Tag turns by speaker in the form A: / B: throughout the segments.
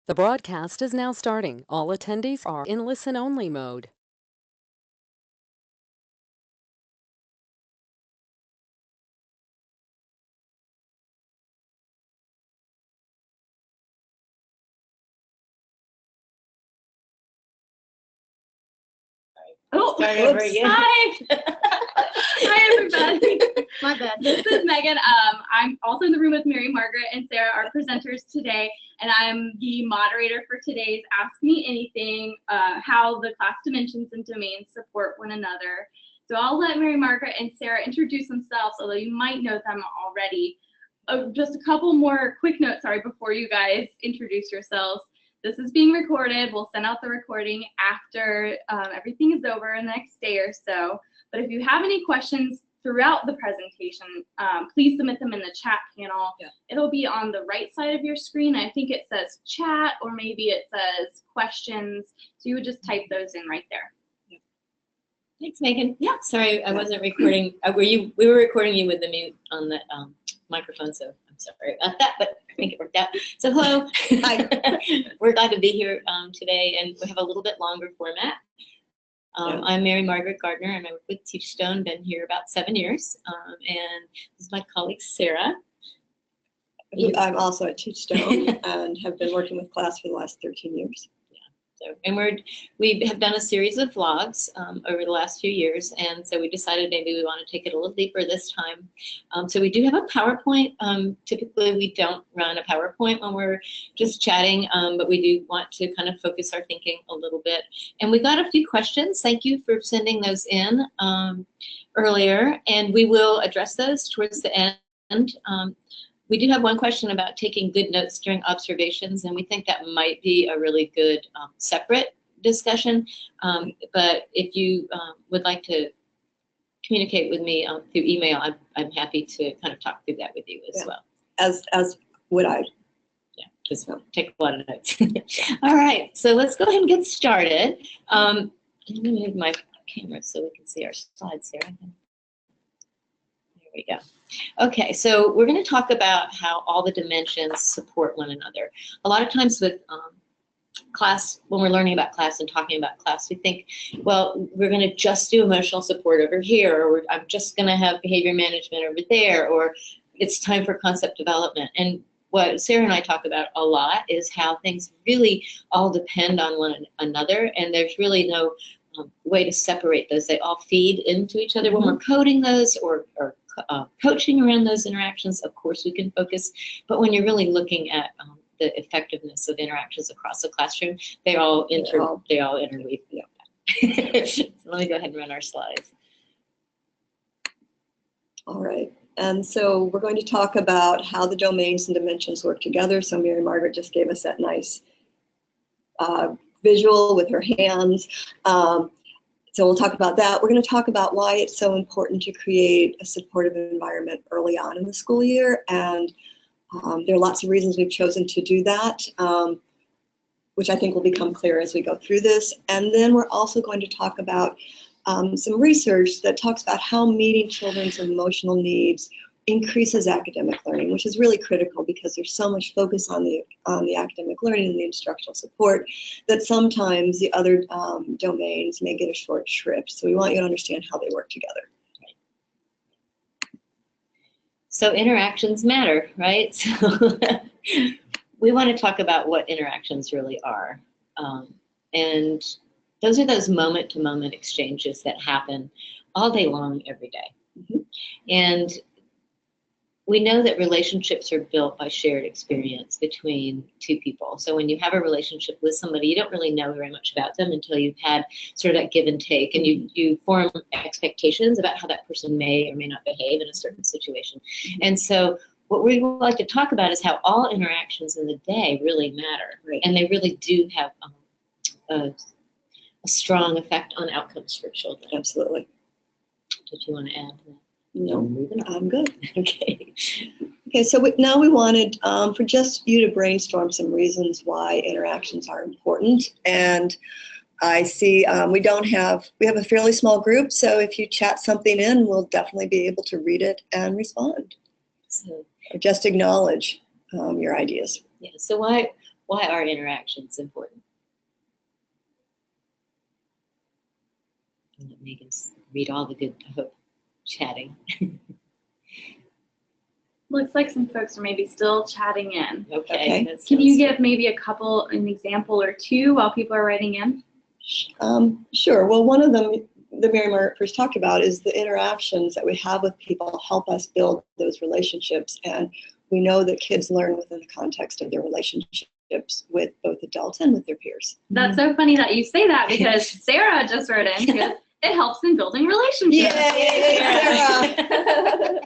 A: The broadcast is now starting. All attendees are in listen-only mode.
B: Oh,
C: Start over again.
B: Hi. Hi, everybody. My bad. This is Megan. I'm also in the room with Mary Margaret and Sarah, our presenters today, and I'm the moderator for today's Ask Me Anything, how the class dimensions and domains support one another. So I'll let Mary Margaret and Sarah introduce themselves, although you might know them already. Just a couple more quick notes, before you guys introduce yourselves. This is being recorded. We'll send out the recording after everything is over in the next day or so. But if you have any questions throughout the presentation, please submit them in the chat panel. Yeah. It'll be on the right side of your screen. I think it says chat, or maybe it says questions. So you would just type those in right there.
C: Yeah. Thanks, Megan.
B: Yeah.
C: Sorry, I wasn't recording. We were recording you with the mute on the microphone, so I'm sorry about that, but I think it worked out. So hello. Hi. We're glad to be here today, and we have a little bit longer format. I'm Mary Margaret Gardner, and I work with Teachstone. Been here about 7 years, and this is my colleague Sarah.
D: I'm also at Teachstone and have been working with class for the last 13 years.
C: So, and we have done a series of vlogs over the last few years, and so we decided maybe we want to take it a little deeper this time. So we do have a PowerPoint. Typically we don't run a PowerPoint when we're just chatting, but we do want to kind of focus our thinking a little bit. And we got a few questions. Thank you for sending those in earlier, and we will address those towards the end. We do have one question about taking good notes during observations, and we think that might be a really good separate discussion. But if you would like to communicate with me through email, I'm happy to kind of talk through that with you as well.
D: As would I.
C: Yeah, just take a lot of notes. All right, so let's go ahead and get started. Let me move my camera so we can see our slides here. There we go. Okay, so we're going to talk about how all the dimensions support one another. A lot of times with class, when we're learning about class and talking about class, we think, well, we're going to just do emotional support over here, or I'm just going to have behavior management over there, or it's time for concept development. And what Sarah and I talk about a lot is how things really all depend on one another, and there's really no way to separate those. They all feed into each other. When we're coding those or coaching around those interactions, of course we can focus, but when you're really looking at the effectiveness of interactions across the classroom, they all interweave. Yeah. So let me go ahead and run our slides.
D: All right, and so we're going to talk about how the domains and dimensions work together. So Mary Margaret just gave us that nice visual with her hands. So we'll talk about that. We're going to talk about why it's so important to create a supportive environment early on in the school year, and there are lots of reasons we've chosen to do that, which I think will become clear as we go through this. And then we're also going to talk about some research that talks about how meeting children's emotional needs increases academic learning, which is really critical because there's so much focus on the academic learning and the instructional support that sometimes the other domains may get a short shrift. So we want you to understand how they work together.
C: So interactions matter, right? So we want to talk about what interactions really are. And those are those moment-to-moment exchanges that happen all day long, every day. And we know that relationships are built by shared experience between two people. So when you have a relationship with somebody, you don't really know very much about them until you've had sort of that give and take, and you form expectations about how that person may or may not behave in a certain situation. And so what we would like to talk about is how all interactions in the day really matter, right? And they really do have a strong effect on outcomes for children.
D: Absolutely.
C: Did you want to add to that?
D: No, I'm good. Okay. Okay, so now we wanted for just you to brainstorm some reasons why interactions are important. And I see we have a fairly small group, so if you chat something in, we'll definitely be able to read it and respond. So, or just acknowledge your ideas.
C: Yeah, so why why are interactions important? I'll let Megan read all the good, I hope, chatting.
B: Looks like some folks are maybe still chatting in.
C: Okay.
B: Can you give maybe an example or two while people are writing in?
D: Sure. Well, one of them that Mary Margaret first talked about is the interactions that we have with people help us build those relationships. And we know that kids learn within the context of their relationships with both adults and with their peers.
B: That's so funny that you say that, because Sarah just wrote in, because it helps in building relationships.
D: Yay, Sarah!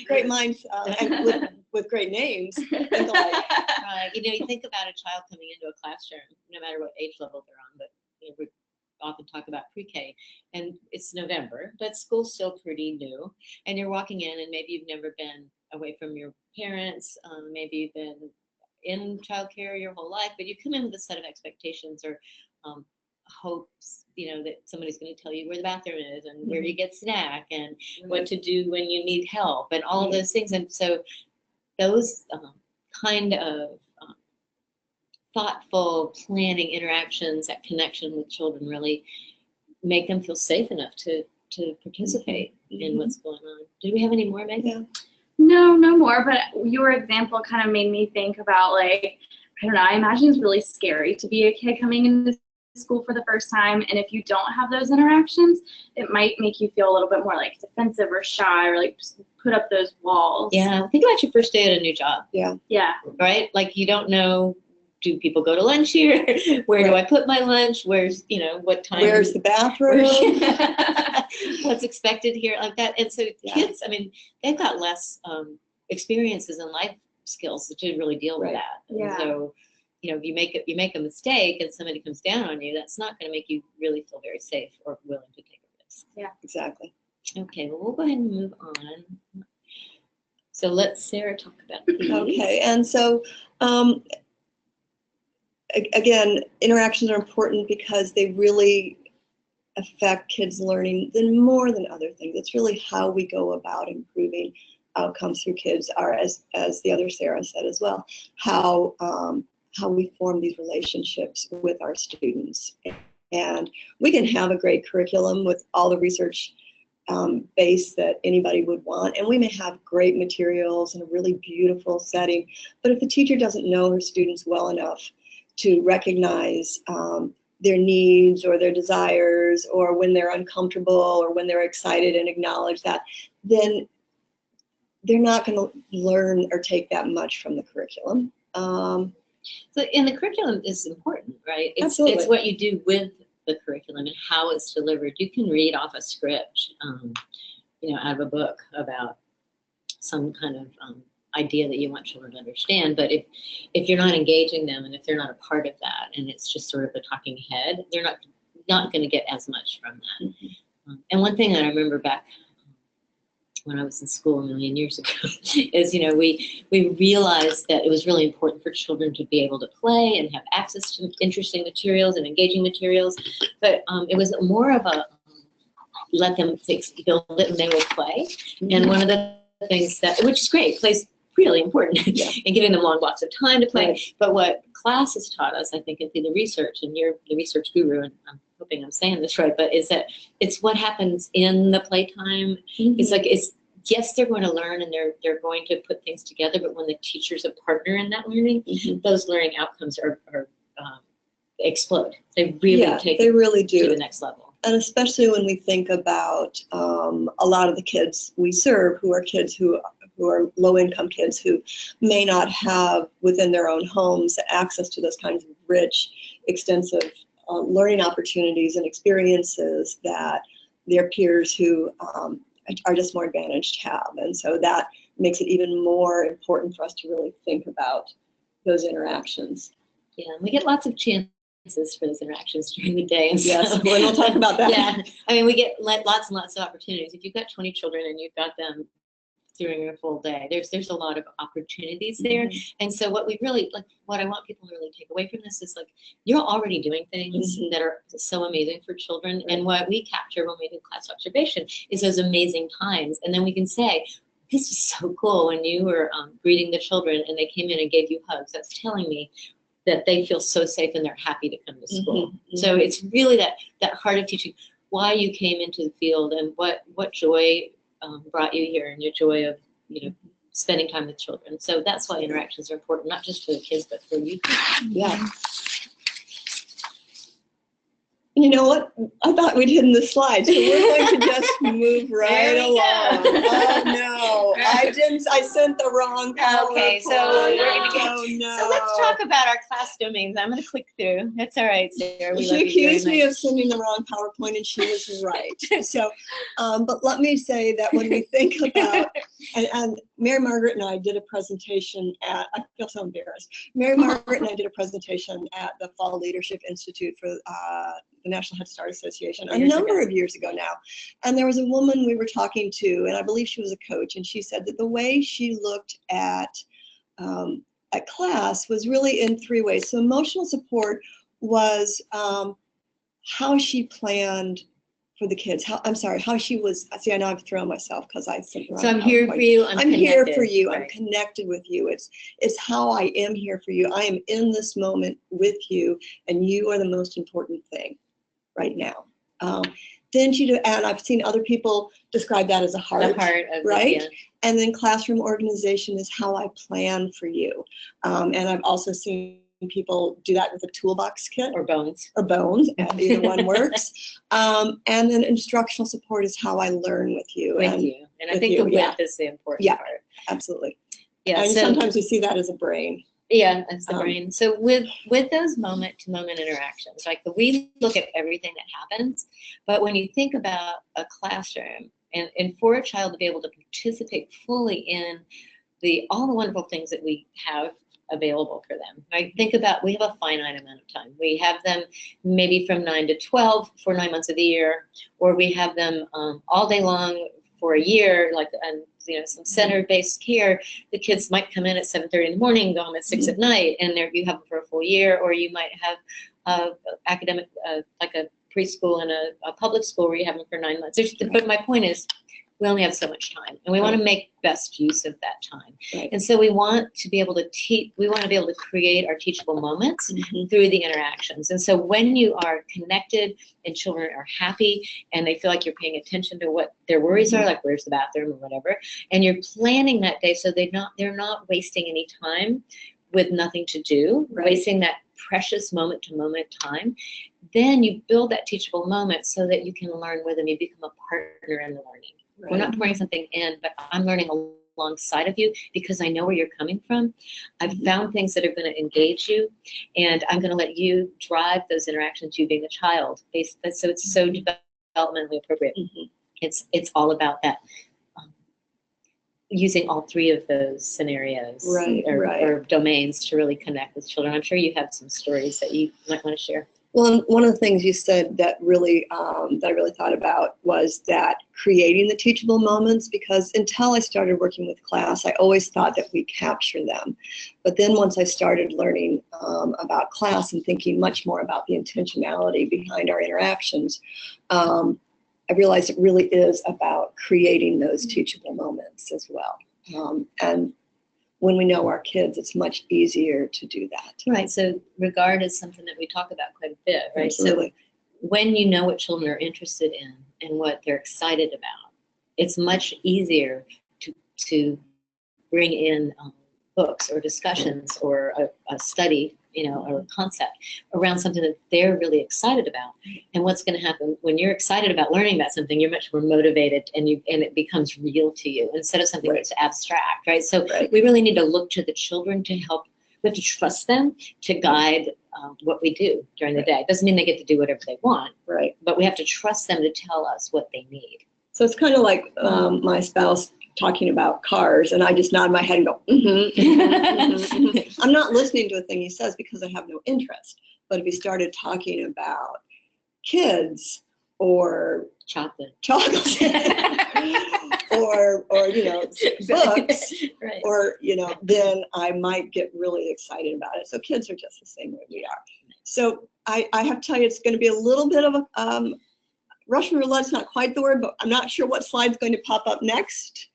D: Great minds and with great names. And the like.
C: You know, you think about a child coming into a classroom, no matter what age level they're on, but you know, we often talk about pre-K, and it's November, but school's still pretty new, and you're walking in, and maybe you've never been away from your parents, maybe you've been in childcare your whole life, but you come in with a set of expectations or hopes, you know, that somebody's going to tell you where the bathroom is and where you get snack and what to do when you need help and all of those things. And so those kind of thoughtful planning interactions, that connection with children really make them feel safe enough to participate in what's going on. Do we have any more, Megan?
D: Yeah.
B: No, no more, but your example kind of made me think about, like, I don't know, I imagine it's really scary to be a kid coming into school for the first time, and if you don't have those interactions, it might make you feel a little bit more like defensive or shy, or like just put up those walls.
C: Yeah, think about your first day at a new job.
D: Yeah.
B: Yeah.
C: Right? Like, you don't know, do people go to lunch here? Where do I put my lunch? Where's, you know, what time?
D: Where's the bathroom?
C: What's expected here, like that. And so kids, I mean, they've got less experiences and life skills to really deal with that.
B: Yeah.
C: And so, you know, if you make a mistake and somebody comes down on you, that's not going to make you really feel very safe or willing to take a risk.
B: Yeah.
D: Exactly.
C: Okay, well, we'll go ahead and move on. So let Sarah talk about these.
D: Okay, and so again, interactions are important because they really affect kids' learning more than other things. It's really how we go about improving outcomes through kids are, as the other Sarah said as well, how we form these relationships with our students. And we can have a great curriculum with all the research base that anybody would want, and we may have great materials and a really beautiful setting, but if the teacher doesn't know her students well enough to recognize their needs or their desires, or when they're uncomfortable or when they're excited, and acknowledge that, then they're not going to learn or take that much from the curriculum.
C: So, and the curriculum is important, right?
D: Absolutely.
C: It's what you do with the curriculum and how it's delivered. You can read off a script, you know, out of a book about some kind of idea that you want children to understand, but if you're not engaging them and if they're not a part of that, and it's just sort of a talking head, they're not going to get as much from that.
D: Mm-hmm.
C: And one thing that I remember back when I was in school a million years ago is, you know, we realized that it was really important for children to be able to play and have access to interesting materials and engaging materials, but it was more of a let them build it and they will play. Mm-hmm. And one of the things that, which is great, play's really important in giving them long blocks of time to play. Right. But what class has taught us, I think, and through the research, and you're the research guru, and I'm hoping I'm saying this right, but is that it's what happens in the playtime. Mm-hmm. It's like, yes, they're going to learn and they're going to put things together, but when the teacher's a partner in that learning, mm-hmm. those learning outcomes are explode. They really take
D: they really do
C: to the next level.
D: And especially when we think about a lot of the kids we serve, who are kids who are low-income kids who may not have within their own homes access to those kinds of rich, extensive learning opportunities and experiences that their peers who are just more advantaged have. And so that makes it even more important for us to really think about those interactions.
C: Yeah, and we get lots of chances for those interactions during the day. And
D: yes, we'll talk about that.
C: Yeah, I mean, we get lots and lots of opportunities. If you've got 20 children and you've got them during a full day, there's a lot of opportunities there. Mm-hmm. And so what we really, like, what I want people to really take away from this is, like, you're already doing things mm-hmm. that are so amazing for children. Right. And what we capture when we do class observation is those amazing times. And then we can say, this was so cool when you were greeting the children and they came in and gave you hugs. That's telling me that they feel so safe and they're happy to come to school.
D: Mm-hmm.
C: So it's really that heart of teaching, why you came into the field and what joy brought you here, and your joy of, spending time with children. So that's why interactions are important, not just for the kids, but for you.
D: Yeah. You know what? I thought we'd hidden the slide, so we're going to just move right along. Oh no, I sent the wrong PowerPoint.
C: Okay, so we're gonna get.
D: Oh no.
C: So let's talk about our class domains. I'm gonna click through. That's all right, Sarah. We love
D: She
C: you very
D: accused me
C: much.
D: of sending the wrong PowerPoint, and she was right. So, but let me say that when we think about, and Mary Margaret and I did a presentation at, I feel so embarrassed. Mary Margaret and I did a presentation at the Fall Leadership Institute for the National Head Start Association a number of years ago now. And there was a woman we were talking to, and I believe she was a coach, and she said that the way she looked at class was really in three ways. So emotional support was how she planned for the kids. How she was, see, I know I've thrown myself because I said the wrong
C: So I'm here for you.
D: I'm here for you.
C: Right.
D: I'm connected with you. It's how I am here for you. I am in this moment with you, and you are the most important thing right now. Then and I've seen other people describe that as a heart.
C: The heart of
D: right?
C: It, yeah.
D: And then classroom organization is how I plan for you. And I've also seen people do that with a toolbox kit.
C: Or bones.
D: And either one works. And then instructional support is how I learn with you.
C: And I think the width is the important part.
D: Absolutely.
C: Yeah.
D: And
C: so,
D: sometimes we see that as a brain.
C: Yeah, that's the brain. So with those moment-to-moment interactions, like we look at everything that happens, but when you think about a classroom and for a child to be able to participate fully in all the wonderful things that we have available for them, right? Think about, we have a finite amount of time. We have them maybe from 9 to 12 for 9 months of the year, or we have them all day long for a year, like some center-based care. The kids might come in at 7:30 in the morning, go home at 6 at night, and you have them for a full year. Or you might have academic, like a preschool and a public school where you have them for 9 months. But my point is, we only have so much time, and we want to make best use of that time.
D: Right.
C: And so we want to be able to we want to be able to create our teachable moments through the interactions. And so when you are connected and children are happy and they feel like you're paying attention to what their worries are, like where's the bathroom or whatever, and you're planning that day so they're not wasting any time with nothing to do, wasting that precious moment to moment time, then you build that teachable moment so that you can learn with them. You become a partner in the learning. Right. We're not pouring something in, but I'm learning alongside of you because I know where you're coming from. I've found things that are going to engage you, and I'm going to let you drive those interactions, you being a child. So it's so developmentally appropriate. It's all about that. Using all three of those scenarios or domains to really connect with children. I'm sure you have some stories that you might want to share.
D: Well, one of the things you said that really that I really thought about was that creating the teachable moments, because until I started working with class, I always thought that we capture them. But then once I started learning about class and thinking much more about the intentionality behind our interactions, I realized it really is about creating those teachable moments as well. And when we know our kids, it's much easier to do that.
C: Right. So regard is something that we talk about quite a bit, right?
D: Absolutely.
C: So when you know what children are interested in and what they're excited about, it's much easier to bring in books or discussions or a study, or a concept around something that they're really excited about. And what's going to happen when you're excited about learning about something, you're much more motivated and it becomes real to you instead of something that's abstract, right? So we really need to look to the children to help. We have to trust them to guide what we do during the day. It doesn't mean they get to do whatever they want, but we have to trust them to tell us what they need.
D: So it's kind of like my spouse talking about cars, and I just nod my head and go, I'm not listening to a thing he says because I have no interest. But if he started talking about kids or chocolate or books, or then I might get really excited about it. So kids are just the same way we are. So I have to tell you, it's going to be a little bit of a Russian roulette's not quite the word, but I'm not sure what slide's going to pop up next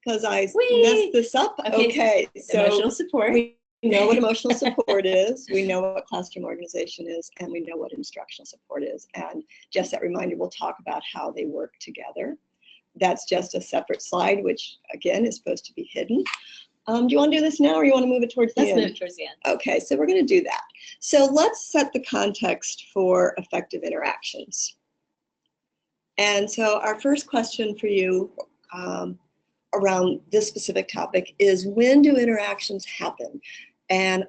D: because I messed this up. Okay, so
C: emotional support.
D: know what emotional support is, we know what classroom organization is, and we know what instructional support is. And just that reminder, we'll talk about how they work together. That's just a separate slide, which again is supposed to be hidden. Do you want to do this now, or you want to move it towards the
C: Let's
D: end?
C: move it towards the end.
D: Okay, so we're going to do that. So let's set the context for effective interactions. And so our first question for you around this specific topic is, when do interactions happen? And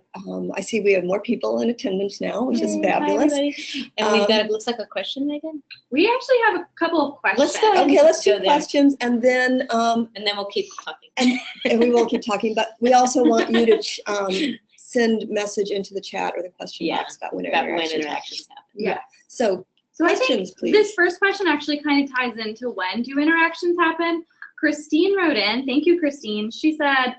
D: I see we have more people in attendance now, which is fabulous.
C: Hi, everybody. And we've got, it looks like a question, Megan?
B: We actually have a couple of questions.
C: Let's go ahead.
D: Okay, let's
C: Go
D: do
C: there.
D: questions, and then
C: We'll keep talking.
D: and we will keep talking. But we also want you to send message into the chat or the question box about when interactions happen.
B: Yeah.
D: So
B: So I
D: questions,
B: think
D: please.
B: this first question actually kind of ties into when do interactions happen. Christine wrote in. Thank you, Christine. She said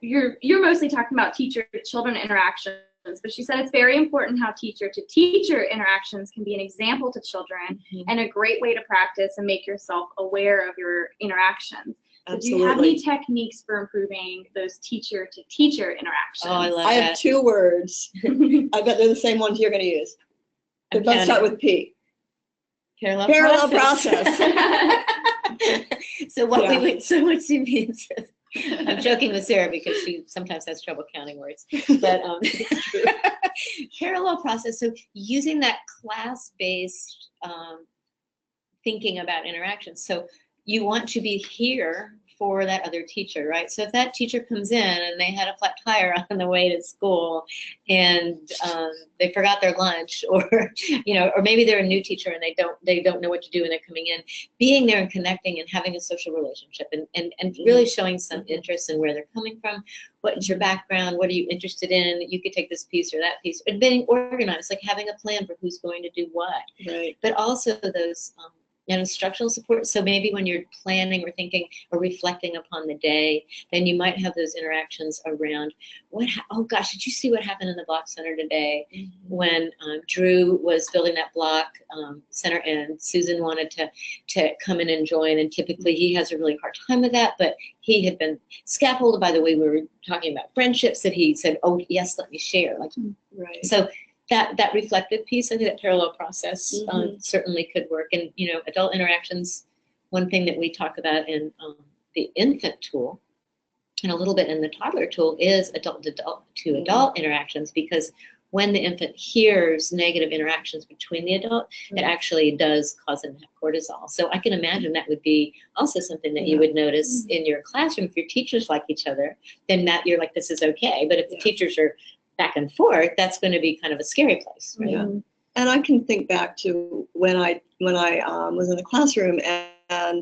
B: you're mostly talking about teacher-children interactions, but she said it's very important how teacher-to-teacher interactions can be an example to children and a great way to practice and make yourself aware of your interactions. So do you have any techniques for improving those teacher-to-teacher interactions?
C: Oh, I love
D: I
C: that.
D: have 2 words. I bet they're the same ones you're going to use. They both start with P.
C: Parallel
D: process.
C: So what she means is, I'm joking with Sarah because she sometimes has trouble counting words, but it's true. Parallel process. So using that class-based thinking about interactions. So you want to be here for that other teacher, right? So if that teacher comes in and they had a flat tire on the way to school and they forgot their lunch, or or maybe they're a new teacher and they don't know what to do and they're coming in, being there and connecting and having a social relationship and really showing some interest in where they're coming from, what is your background, what are you interested in, you could take this piece or that piece, and being organized, like having a plan for who's going to do what.
D: Right.
C: But also those and instructional support. So maybe when you're planning or thinking or reflecting upon the day, then you might have those interactions around oh gosh, did you see what happened in the block center today when Drew was building that block center and Susan wanted to come in and join, and typically he has a really hard time with that, but he had been scaffolded by the way we were talking about friendships, that he said, oh yes, let me share.
D: Right.
C: So that reflective piece, I think that parallel process certainly could work. And adult interactions, one thing that we talk about in the infant tool and a little bit in the toddler tool is adult to adult interactions, because when the infant hears negative interactions between the adult, it actually does cause them to have cortisol. So I can imagine that would be also something that you would notice in your classroom. If your teachers like each other, then that you're like, this is okay. But if the teachers are back and forth, that's going to be kind of a scary place, right?
D: Yeah. And I can think back to when I was in the classroom, and I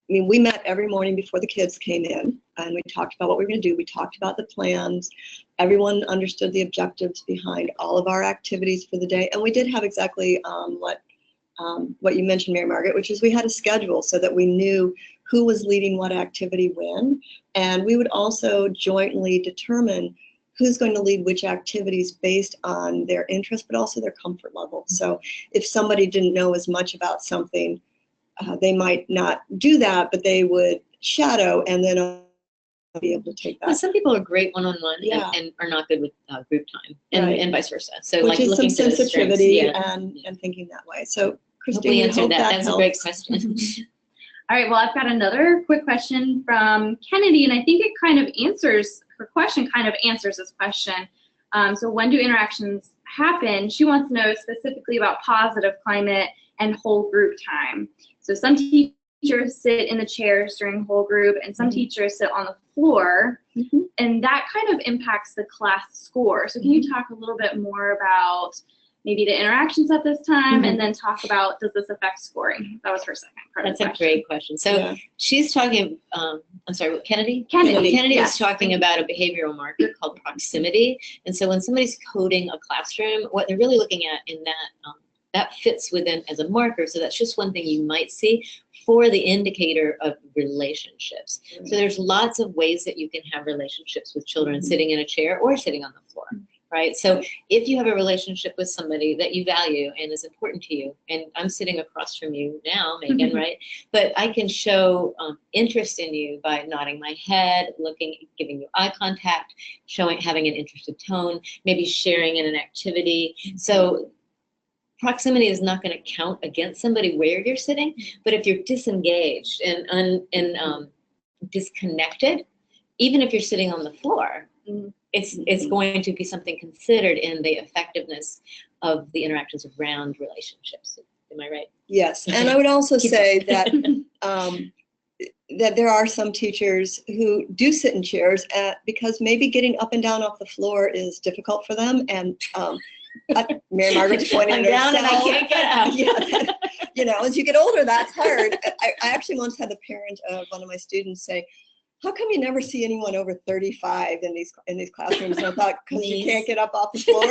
D: mean, we met every morning before the kids came in, and we talked about what we were going to do. We talked about the plans. Everyone understood the objectives behind all of our activities for the day, and we did have exactly what you mentioned, Mary Margaret, which is we had a schedule so that we knew who was leading what activity when, and we would also jointly determine who's going to lead which activities based on their interest, but also their comfort level. So if somebody didn't know as much about something, they might not do that, but they would shadow and then be able to take that.
C: Well, some people are great one-on-one and are not good with group time, and vice versa. So
D: which is
C: looking
D: some
C: to those strengths,
D: sensitivity and thinking that way. So Christine,
C: we
D: I
C: answered
D: hope
C: that. That's
D: helps.
C: a great question.
B: All right, well, I've got another quick question from Kennedy, and I think it kind of answers this question. So when do interactions happen? She wants to know specifically about positive climate and whole group time. So some teachers sit in the chairs during whole group, and some teachers sit on the floor, and that kind of impacts the class score. So can you talk a little bit more about maybe the interactions at this time, and then talk about, does this affect scoring? That was her second part of the question.
C: That's a great question. So she's talking, I'm sorry, Kennedy?
B: Kennedy
C: is talking about a behavioral marker called proximity. And so when somebody's coding a classroom, what they're really looking at in that fits within as a marker. So that's just one thing you might see for the indicator of relationships. So there's lots of ways that you can have relationships with children sitting in a chair or sitting on the floor. right? So if you have a relationship with somebody that you value and is important to you, and I'm sitting across from you now, Megan, right? But I can show interest in you by nodding my head, looking, giving you eye contact, having an interested tone, maybe sharing in an activity. So proximity is not going to count against somebody where you're sitting, but if you're disengaged and disconnected, even if you're sitting on the floor, it's going to be something considered in the effectiveness of the interactions around relationships. Am I right?
D: Yes, and I would also say that that there are some teachers who do sit in chairs because maybe getting up and down off the floor is difficult for them, and Mary Margaret's pointing
C: I'm
D: at
C: down
D: herself.
C: and I can't get up.
D: Yeah, as you get older, that's hard. I actually once had the parent of one of my students say, "How come you never see anyone over 35 in these classrooms?" And I thought, because you can't get up off the floor.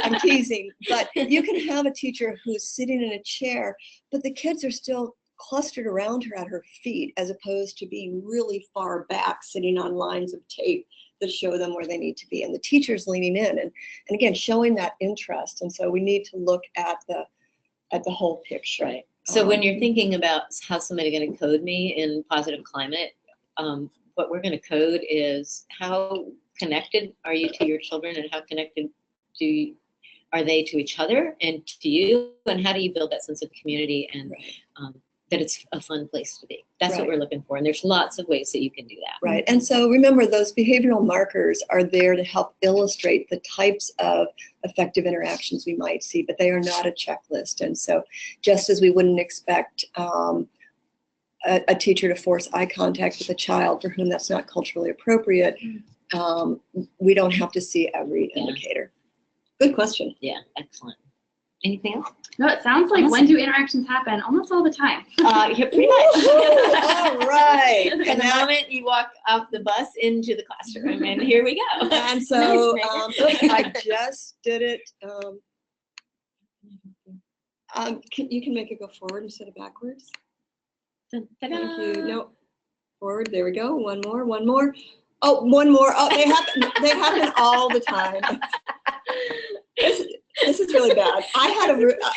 D: I'm teasing, but you can have a teacher who's sitting in a chair, but the kids are still clustered around her at her feet, as opposed to being really far back, sitting on lines of tape that show them where they need to be, and the teacher's leaning in and again showing that interest. And so we need to look at the whole picture.
C: Right. So when you're thinking about how somebody's going to code me in positive climate, what we're going to code is how connected are you to your children, and how connected are they to each other and to you, and how do you build that sense of community and that it's a fun place to be. That's what we're looking for, and there's lots of ways that you can do that.
D: Right, and so remember, those behavioral markers are there to help illustrate the types of effective interactions we might see, but they are not a checklist. And so just as we wouldn't expect a teacher to force eye contact with a child for whom that's not culturally appropriate, we don't have to see every indicator. Good question.
C: Yeah, excellent. Anything else?
B: No, it sounds like when do interactions happen? Almost all the time.
C: Yeah, pretty much.
D: All right.
C: From the moment you walk off the bus into the classroom, and here we go.
D: And so
C: Nice,
D: I just did it. You can make it go forward instead of backwards. Thank you. No, forward. There we go. One more. One more. Oh, one more. Oh, they happen all the time. This is really bad. I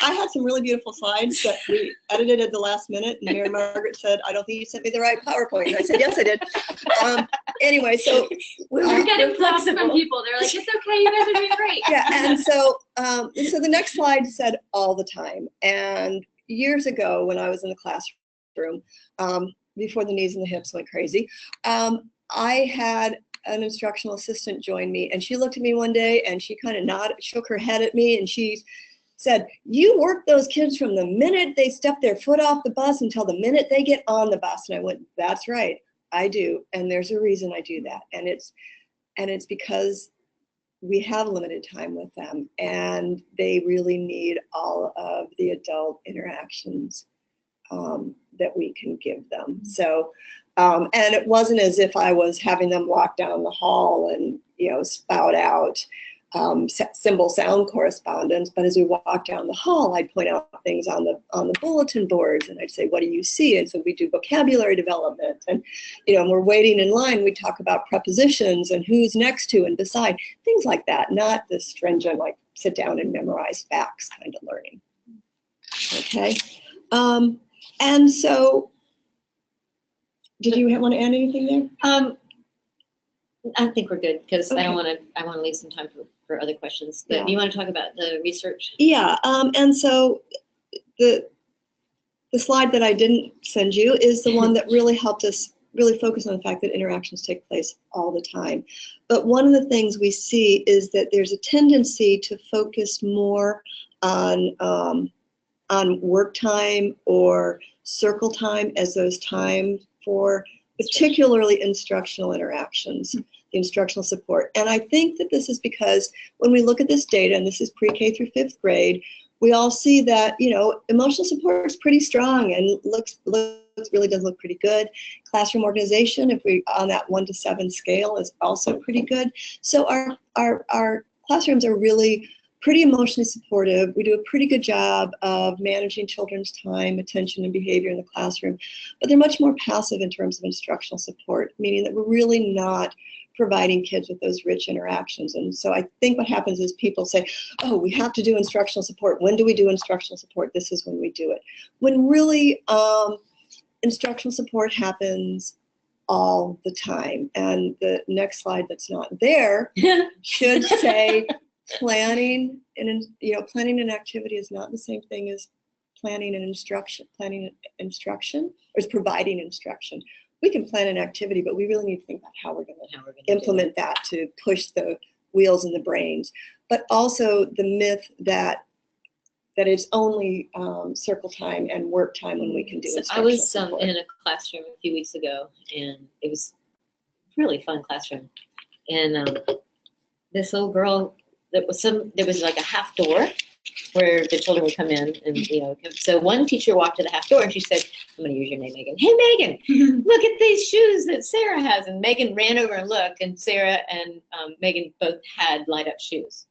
D: had some really beautiful slides that we edited at the last minute, and Mary Margaret said, "I don't think you sent me the right PowerPoint." And I said, "Yes, I did." Anyway, so
B: we're getting props from people. They're like, "It's okay, you guys are doing great."
D: Yeah, and so the next slide said all the time. And years ago, when I was in the classroom, before the knees and the hips went crazy, I had an instructional assistant join me, and she looked at me one day and she kind of nodded, shook her head at me, and she said, "You work those kids from the minute they step their foot off the bus until the minute they get on the bus." And I went, "That's right, I do, and there's a reason I do that, and it's because we have limited time with them, and they really need all of the adult interactions that we can give them." So, and it wasn't as if I was having them walk down the hall and spout out symbol sound correspondence, but as we walked down the hall, I'd point out things on the bulletin boards, and I'd say, "What do you see?" And so we do vocabulary development, and and we're waiting in line, we talk about prepositions and who's next to and beside, things like that, not the stringent like sit down and memorize facts kind of learning. Okay. And so, did you want to add anything there?
C: I think we're good, because
D: Okay.
C: I want to leave some time for other questions. But
D: Yeah.
C: do you want to talk about the research?
D: Yeah, and so the slide that I didn't send you is the one that really helped us really focus on the fact that interactions take place all the time. But one of the things we see is that there's a tendency to focus more on work time or circle time as those times for particularly instructional interactions, the instructional support. And I think that this is because when we look at this data, and this is pre-K through 5th grade, we all see that, emotional support is pretty strong and really does look pretty good. Classroom organization, if we on that 1 to 7 scale, is also pretty good. So our classrooms are really pretty emotionally supportive. We do a pretty good job of managing children's time, attention, and behavior in the classroom, but they're much more passive in terms of instructional support, meaning that we're really not providing kids with those rich interactions. And so I think what happens is people say, oh, we have to do instructional support. When do we do instructional support? This is when we do it. When really instructional support happens all the time. And the next slide that's not there should say planning and, planning an activity is not the same thing as planning an instruction. Planning instruction or is providing instruction. We can plan an activity, but we really need to think about how we're going to implement that to push the wheels in the brains. But also the myth that it's only circle time and work time when we can do it.
C: I was in a classroom a few weeks ago, and it was a really fun classroom. And this little girl, there was like a half door where the children would come in, and so one teacher walked to the half door and she said, I'm going to use your name, Megan. Hey, Megan, look at these shoes that Sarah has. And Megan ran over and looked, and Sarah and Megan both had light up shoes.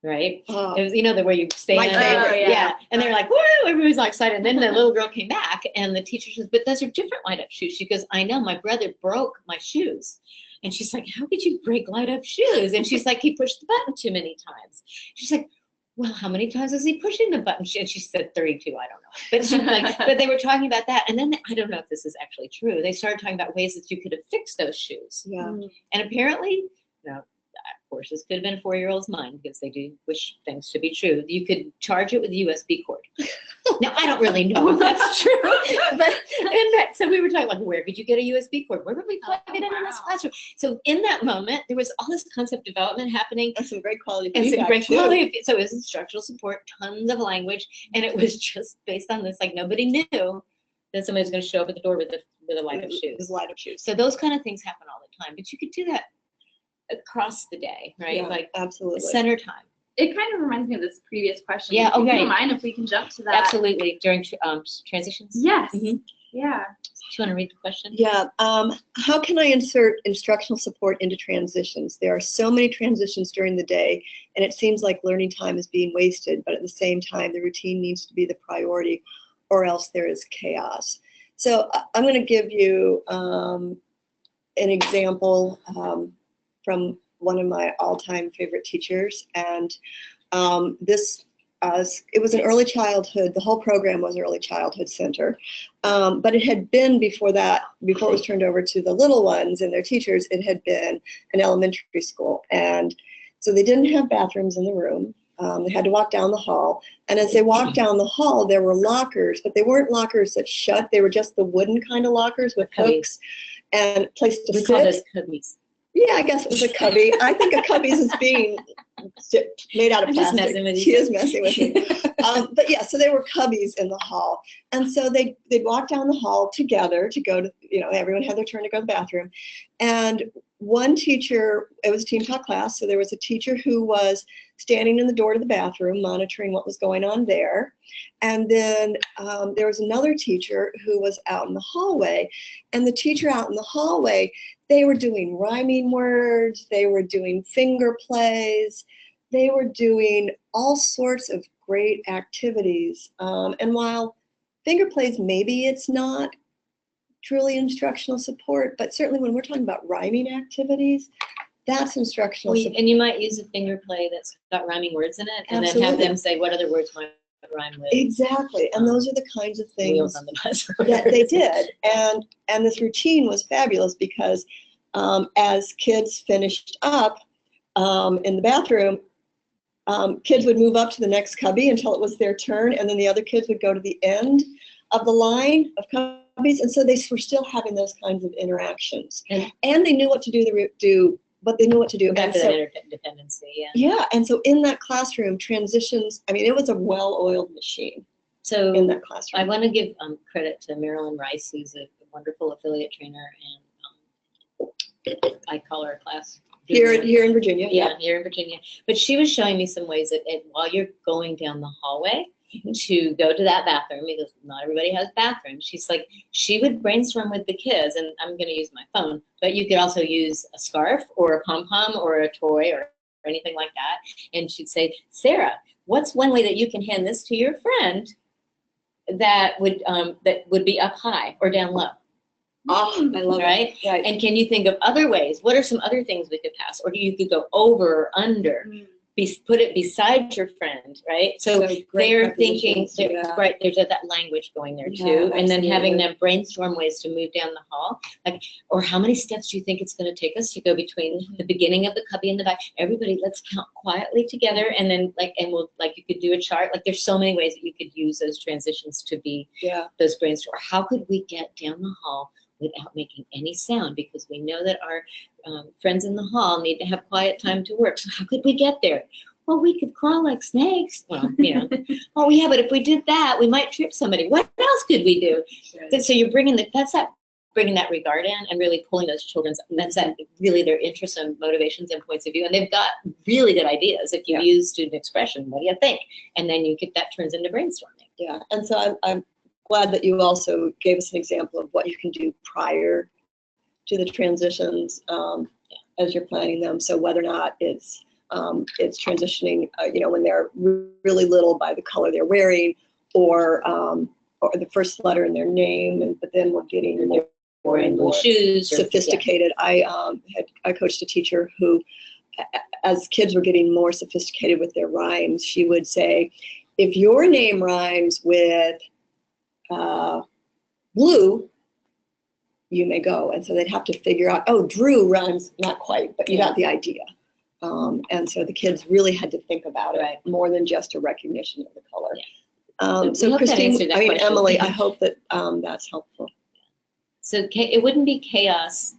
C: Right?
D: Oh.
C: It was, the where you stand.
D: My favorite,
C: yeah. And they were like, woo, everybody was all excited. And then the little girl came back, and the teacher says, but those are different light up shoes. She goes, I know, my brother broke my shoes. And she's like, how could you break light up shoes? And she's like, he pushed the button too many times. She's like, well, how many times is he pushing the button? And she said 32, I don't know. But she's like, but they were talking about that. And then I don't know if this is actually true. They started talking about ways that you could have fixed those shoes.
D: Yeah.
C: And apparently, of course, this could have been a 4-year-old's mind, because they do wish things to be true. You could charge it with a USB cord. Now, I don't really know if that's true, but so we were talking, like, where could you get a USB cord? Where would we plug it in this classroom? So in that moment, there was all this concept development happening.
D: And some great quality
C: feedback.
D: feedback.
C: So it was instructional support, tons of language, and it was just based on this, like, nobody knew that somebody was going to show up at the door with a light up shoes.
D: With light up shoes.
C: So those kind of things happen all the time, but you could do that across the day, right?
D: Yeah,
C: like
D: absolutely.
C: Center time.
B: It kind of reminds me of this previous question.
C: Yeah,
B: If you
C: okay.
B: don't mind if we can jump to that.
C: Absolutely. During transitions?
B: Yes.
C: Mhm.
B: Yeah.
C: Do you want to read the question?
D: Yeah. How can I insert instructional support into transitions? There are so many transitions during the day, and it seems like learning time is being wasted, but at the same time, the routine needs to be the priority, or else there is chaos. So I'm going to give you an example from one of my all-time favorite teachers, and it was an early childhood. The whole program was an early childhood center, but it had been before that. Before it was turned over to the little ones and their teachers, it had been an elementary school, and so they didn't have bathrooms in the room. They had to walk down the hall, and as they walked down the hall, there were lockers, but they weren't lockers that shut. They were just the wooden kind of lockers with hooks and place to sit.
C: We call those cubbies.
D: Yeah, I guess it was a cubby. I think of cubbies as being made out of
C: I'm just
D: plastic.
C: messing with you.
D: She is messing with me. But yeah, so there were cubbies in the hall. And so they'd walk down the hall together to go to, everyone had their turn to go to the bathroom. And one teacher, it was a team talk class, so there was a teacher who was standing in the door to the bathroom monitoring what was going on there. And then there was another teacher who was out in the hallway. And the teacher out in the hallway, they were doing rhyming words, they were doing finger plays, they were doing all sorts of great activities. And while finger plays, maybe it's not truly instructional support, but certainly when we're talking about rhyming activities, that's instructional support.
C: And you might use a finger play that's got rhyming words in it, and then have them say what other words might rhyme with.
D: Exactly, and those are the kinds of things
C: Wheels on the bus.
D: that they did. And this routine was fabulous because as kids finished up in the bathroom, kids would move up to the next cubby until it was their turn, and then the other kids would go to the end of the line of cubbies, and so they were still having those kinds of interactions. And they knew what to do, but they knew what to do.
C: Back to
D: so,
C: that interdependency, yeah.
D: Yeah, and so in that classroom, transitions, I mean, it was a well-oiled machine
C: So
D: in that classroom.
C: I want to give credit to Marilyn Rice, who's a wonderful affiliate trainer, and I call her a class
D: Here in Virginia.
C: Yeah, here in Virginia. But she was showing me some ways that while you're going down the hallway to go to that bathroom, because not everybody has bathrooms, she's like, she would brainstorm with the kids, and I'm going to use my phone, but you could also use a scarf or a pom-pom or a toy or anything like that. And she'd say, Sarah, what's one way that you can hand this to your friend that would be up high or down low?
D: Oh, I love
C: right?
D: it. Right.
C: And can you think of other ways? What are some other things we could pass? Or you could go over or under. Put it beside your friend, right? So
D: great
C: they're thinking,
D: prepositions, yeah.
C: right, there's that language going there too.
D: Yeah,
C: and then having
D: absolutely.
C: them brainstorm ways to move down the hall. Like, or how many steps do you think it's going to take us to go between the beginning of the cubby and the back? Everybody, let's count quietly together. And then we'll, you could do a chart. Like, there's so many ways that you could use those transitions to be those brainstorm. How could we get down the hall without making any sound? Because we know that our friends in the hall need to have quiet time to work. So how could we get there? Well, we could crawl like snakes. Well, oh yeah, but if we did that, we might trip somebody. What else could we do? Right. So you're bringing bringing that regard in and really pulling those children's, really their interests and motivations and points of view. And they've got really good ideas. If you use student expression, what do you think? And then that turns into brainstorming.
D: Yeah, and so I'm glad that you also gave us an example of what you can do prior to the transitions as you're planning them. So whether or not it's transitioning, when they're really little by the color they're wearing, or the first letter in their name, but then we're getting more
C: shoes,
D: sophisticated. I coached a teacher who, as kids were getting more sophisticated with their rhymes, she would say, if your name rhymes with blue, you may go. And so they'd have to figure out, oh, Drew rhymes, not quite, but you got the idea. And so the kids really had to think about it more than just a recognition of the color. Yeah. So Christine, Emily, I hope that that's helpful.
C: So it wouldn't be chaos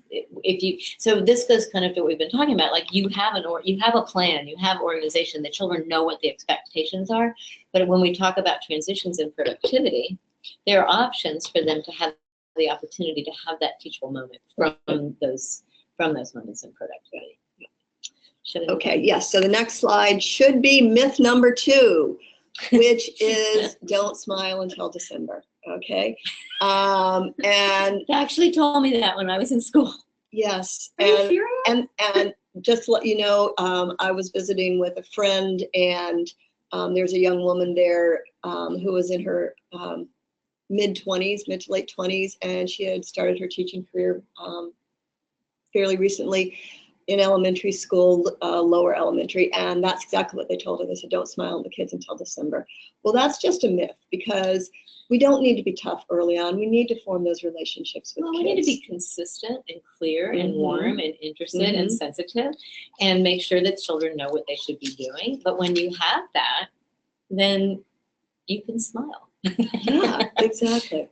C: so this goes kind of to what we've been talking about. Like, you have a plan, you have organization, the children know what the expectations are. But when we talk about transitions in productivity, there are options for them to have the opportunity to have that teachable moment from those moments in productivity.
D: Okay, yes, so the next slide should be myth number 2, which is don't smile until December, okay? And
C: they actually told me that when I was in school.
D: Yes.
B: Are you serious?
D: And just to let you know, I was visiting with a friend, and there's a young woman there who was in her mid to late 20s, and she had started her teaching career fairly recently in elementary school, lower elementary, and that's exactly what they told her. They said, don't smile at the kids until December. Well, that's just a myth, because we don't need to be tough early on. We need to form those relationships with kids.
C: We need to be consistent and clear and warm and interested and sensitive, and make sure that children know what they should be doing. But when you have that, then you can smile.
D: Yeah, exactly.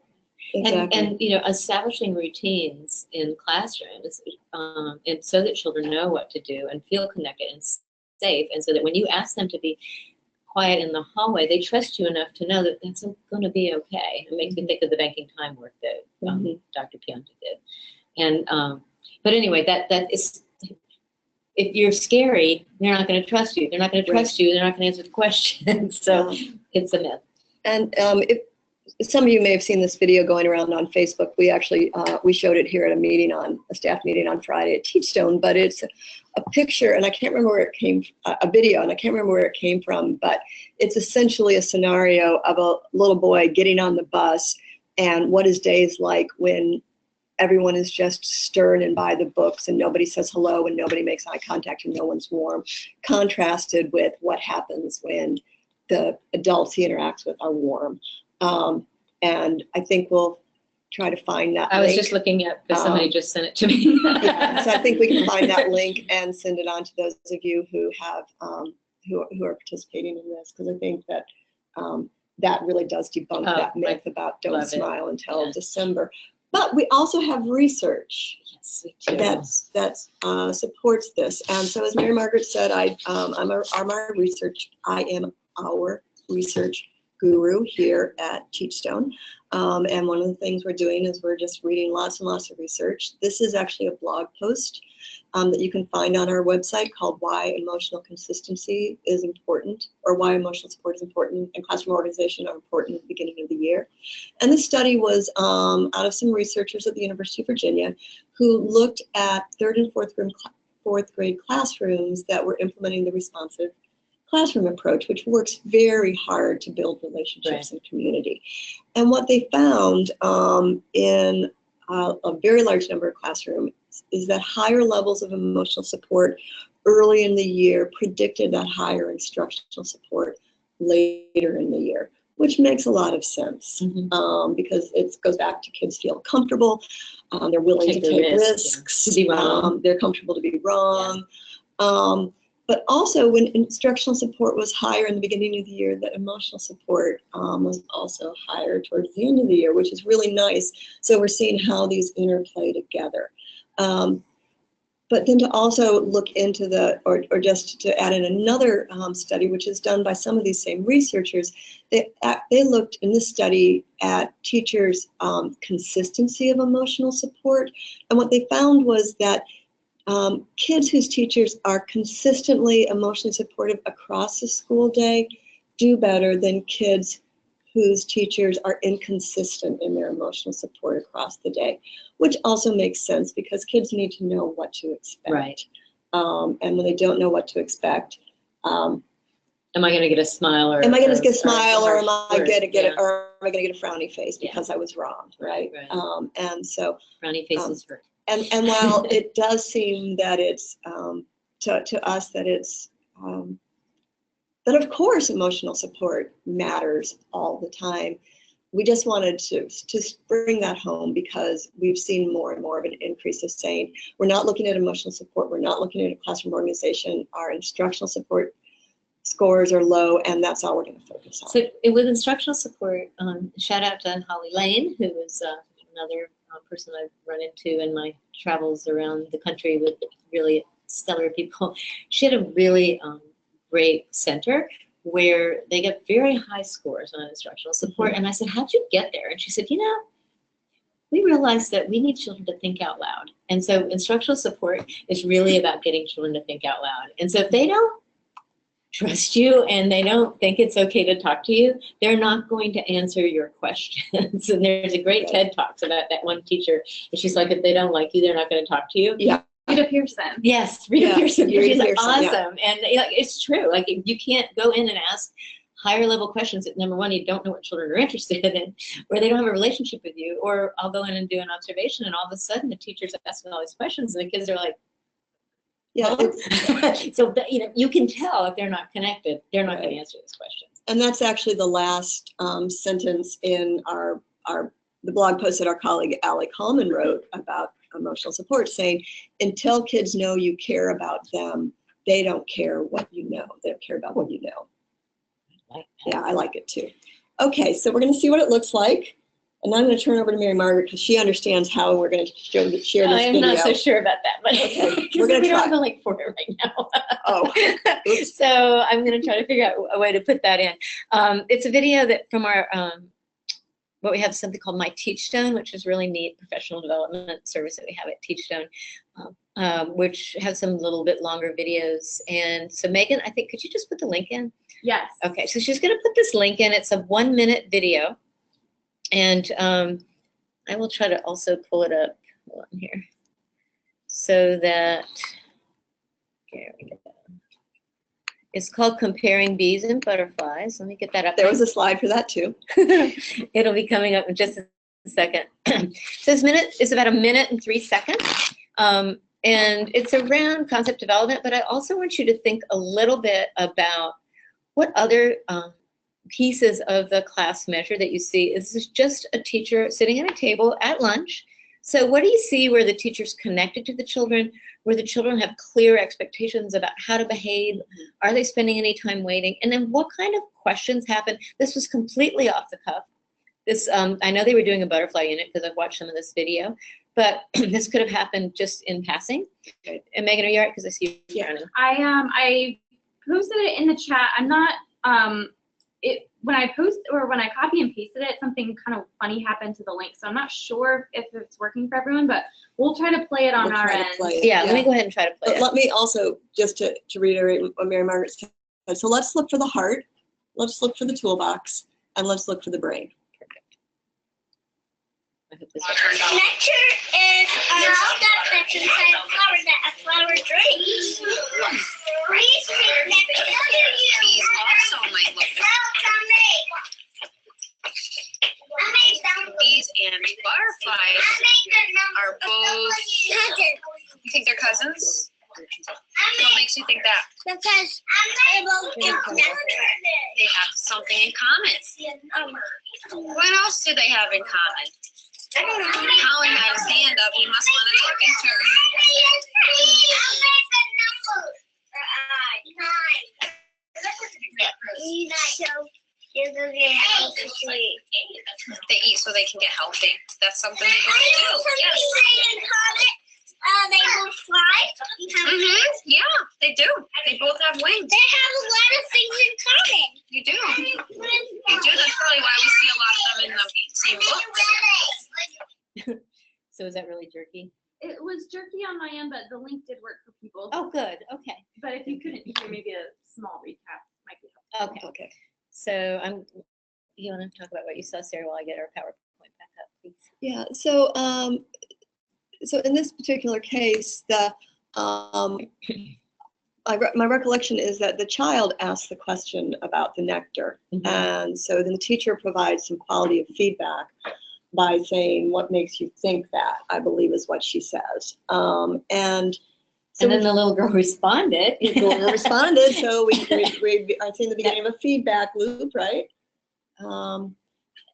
C: And establishing routines in classrooms, and so that children know what to do and feel connected and safe, and so that when you ask them to be quiet in the hallway, they trust you enough to know that that's going to be okay. It makes me think of the banking time work that Dr. Pianta did. And but anyway, that is, if you're scary, they're not going to trust you. They're not going to trust you. They're not going to answer the questions. So it's a myth.
D: And if some of you may have seen this video going around on Facebook. We actually we showed it here at a staff meeting on Friday at Teachstone, but it's a picture, and I can't remember where it came, a video, and I can't remember where it came from, but it's essentially a scenario of a little boy getting on the bus and what his day is like when everyone is just stern and by the books, and nobody says hello, and nobody makes eye contact, and no one's warm, contrasted with what happens when the adults he interacts with are warm. And I think we'll try to find that link.
C: I was just looking at, because somebody just sent it to me.
D: Yeah, so I think we can find that link and send it on to those of you who have who are participating in this, because I think that that really does debunk that myth about don't smile until December. But we also have research that supports this. And so, as Mary Margaret said, I am our research guru here at Teachstone. And one of the things we're doing is we're just reading lots and lots of research. This is actually a blog post that you can find on our website called Why Emotional Consistency is Important, or Why Emotional Support is Important and Classroom Organization are Important at the beginning of the year. And this study was out of some researchers at the University of Virginia who looked at third and fourth grade classrooms that were implementing the responsive classroom approach, which works very hard to build relationships and community. And what they found in a very large number of classrooms is that higher levels of emotional support early in the year predicted that higher instructional support later in the year, which makes a lot of sense because it goes back to kids feel comfortable, they're willing to take risks,
C: to be wrong.
D: They're comfortable to be wrong. But also when instructional support was higher in the beginning of the year, the emotional support was also higher towards the end of the year, which is really nice. So we're seeing how these interplay together. But then to also look into or just to add in another study, which is done by some of these same researchers, they looked in this study at teachers' consistency of emotional support. And what they found was that kids whose teachers are consistently emotionally supportive across the school day do better than kids whose teachers are inconsistent in their emotional support across the day, which also makes sense because kids need to know what to expect.
C: Right.
D: And when they don't know what to expect,
C: am I going to get a smile or
D: am I going to get a smile or am I
C: or-
D: going to get
C: yeah.
D: or am I going to get a frowny face because I was wrong, right?
C: Right.
D: And so
C: Frowny faces hurt.
D: and while it does seem that it's to us that it's that of course emotional support matters all the time, we just wanted to bring that home because we've seen more and more of an increase of saying we're not looking at emotional support, we're not looking at a classroom organization, our instructional support scores are low, and that's all we're going to focus on.
C: So with instructional support, shout out to Holly Lane, who is another person I've run into in my travels around the country with really stellar people. She had a really great center where they get very high scores on instructional support. And I said, how'd you get there? And she said, we realized that we need children to think out loud. And so instructional support is really about getting children to think out loud. And so if they don't trust you and they don't think it's okay to talk to you, they're not going to answer your questions. And there's a great TED Talks about that one teacher. And she's like, if they don't like you, they're not going to talk to you.
D: Yeah.
B: Rita Pearson.
C: Yes, Rita Pearson. She's
D: Pearson,
C: awesome. And it's true. Like you can't go in and ask higher level questions that, number one, you don't know what children are interested in, or they don't have a relationship with you, or I'll go in and do an observation and all of a sudden the teacher's asking all these questions and the kids are like,
D: yeah.
C: So you can tell if they're not connected, they're not going to answer these questions.
D: And that's actually the last sentence in the blog post that our colleague Allie Coleman wrote about emotional support, saying, until kids know you care about them, they don't care what you know. They don't care about what you know. Yeah, I like it too. Okay, so we're going to see what it looks like. And I'm going to turn over to Mary Margaret because she understands how we're going to share this video.
C: I'm not so sure about that, but
D: okay, we're going to try.
C: We don't have a link for it right now.
D: Oh, oops.
C: So I'm going to try to figure out a way to put that in. It's a video that from our what we have something called My Teachstone, which is really neat professional development service that we have at Teachstone, which has some little bit longer videos. And so Megan, I think, could you just put the link in?
B: Yes.
C: Okay, so she's going to put this link in. It's a 1-minute video. And I will try to also pull it up on here so that, here we go. It's called Comparing Bees and Butterflies. Let me get that up.
D: There was a slide for that too.
C: It'll be coming up in just a second. So this minute is about 1 minute and 3 seconds. And it's around concept development, but I also want you to think a little bit about what other pieces of the class measure that you see. This is just a teacher sitting at a table at lunch. So what do you see where the teacher's connected to the children, where the children have clear expectations about how to behave? Are they spending any time waiting? And then what kind of questions happen? This was completely off the cuff. This, I know they were doing a butterfly unit because I've watched some of this video, but this could have happened just in passing. And Megan, are you all right? Because I see you frowning.
B: I posted it in the chat. I'm not, when I post or when I copy and pasted it, something kind of funny happened to the link. So I'm not sure if it's working for everyone, but we'll try to play it on our end.
C: Yeah, let me go ahead and try to play
D: but
C: it.
D: Let me also, just to reiterate what Mary Margaret said, so let's look for the heart, let's look for the toolbox, and let's look for the brain.
E: Nature is all that inside a flower that a flower drinks. Please take nature to you.
F: Bees also might look
E: I made them.
F: bees and butterflies are both. You think they're cousins? What makes you think that?
E: Because they both get nectar.
F: They have something in common. What else do they have in common?
E: I don't know.
F: Colin had his hand up. He must want to take a turn. They eat so they can get healthy. That's something they both do. Yes.
E: They both fly.
F: Yeah, they do. They both have wings.
E: They have a lot of things in common.
F: You do. You do. That's probably why we see a lot of them in the same books.
C: So is that really jerky?
B: It was jerky on my end, but the link did work for people.
C: Oh, good. Okay.
B: But if you couldn't hear, maybe a small recap might be helpful.
C: Okay.
D: Okay.
C: So you want to talk about what you saw, Sarah, while I get our PowerPoint back up, please?
D: Yeah. So so in this particular case, my recollection is that the child asked the question about the nectar, and so then the teacher provides some quality of feedback by saying, "What makes you think that?" I believe is what she says, and. So
C: And then the little girl responded.
D: The little girl responded. So I think the beginning of a feedback loop, right? And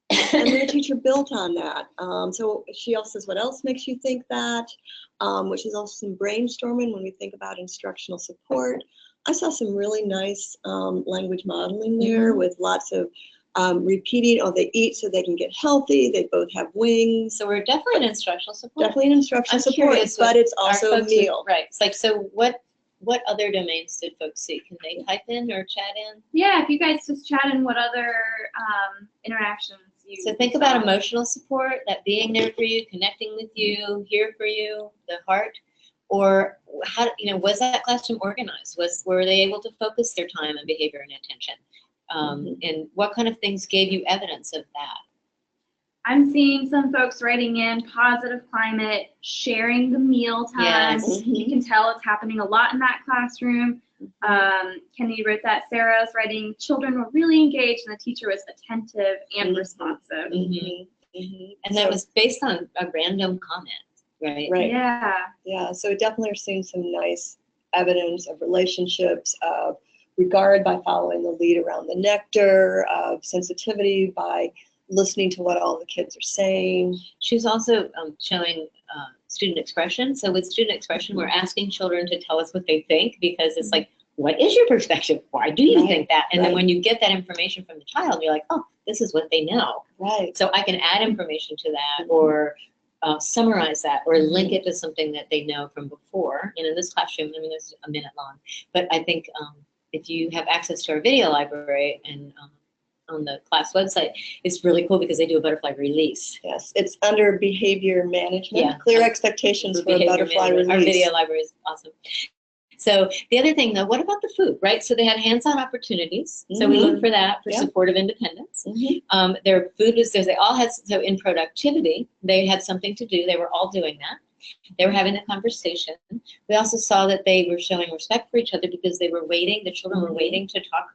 D: then the teacher built on that. So she also says, what else makes you think that? Which is also some brainstorming when we think about instructional support. I saw some really nice language modeling there with lots of repeating, they eat so they can get healthy. They both have wings.
C: So we're definitely in instructional support.
D: Definitely in instructional
C: I'm
D: support,
C: curious
D: but
C: what
D: it's
C: our
D: also a
C: folks would-
D: meal.
C: Right. It's like, so what other domains did folks see? Can they type in or chat in?
B: Yeah, if you guys just chat in what other interactions you
C: So think about emotional support, that being there for you, connecting with you, here for you, the heart, or how, was that classroom organized? Were they able to focus their time and behavior and attention? And what kind of things gave you evidence of that?
B: I'm seeing some folks writing in positive climate, sharing the meal time.
C: Yes.
B: You can tell it's happening a lot in that classroom. Kenny wrote that. Sarah's writing, children were really engaged and the teacher was attentive and responsive.
C: And that was based on a random comment, right?
D: Right.
B: Yeah.
D: Yeah, so definitely are seeing some nice evidence of relationships, of regard by following the lead around the nectar, of sensitivity by listening to what all the kids are saying.
C: She's also showing student expression. So with student expression, we're asking children to tell us what they think, because it's like, what is your perspective? Why do you think that? And then when you get that information from the child, you're like, oh, this is what they know.
D: Right.
C: So I can add information to that, or summarize that, or link it to something that they know from before. And in this classroom, I mean, it's a minute long, but I think if you have access to our video library and on the class website, it's really cool because they do a butterfly release.
D: Yes, it's under behavior management.
C: Yeah.
D: Clear expectations for a butterfly release.
C: Our video library is awesome. So the other thing, though, what about the food, right? So they had hands-on opportunities. So we look for that for supportive independence. Their food was, they all had, so in productivity, they had something to do. They were all doing that. They were having a conversation. We also saw that they were showing respect for each other because they were waiting. The children were waiting to talk.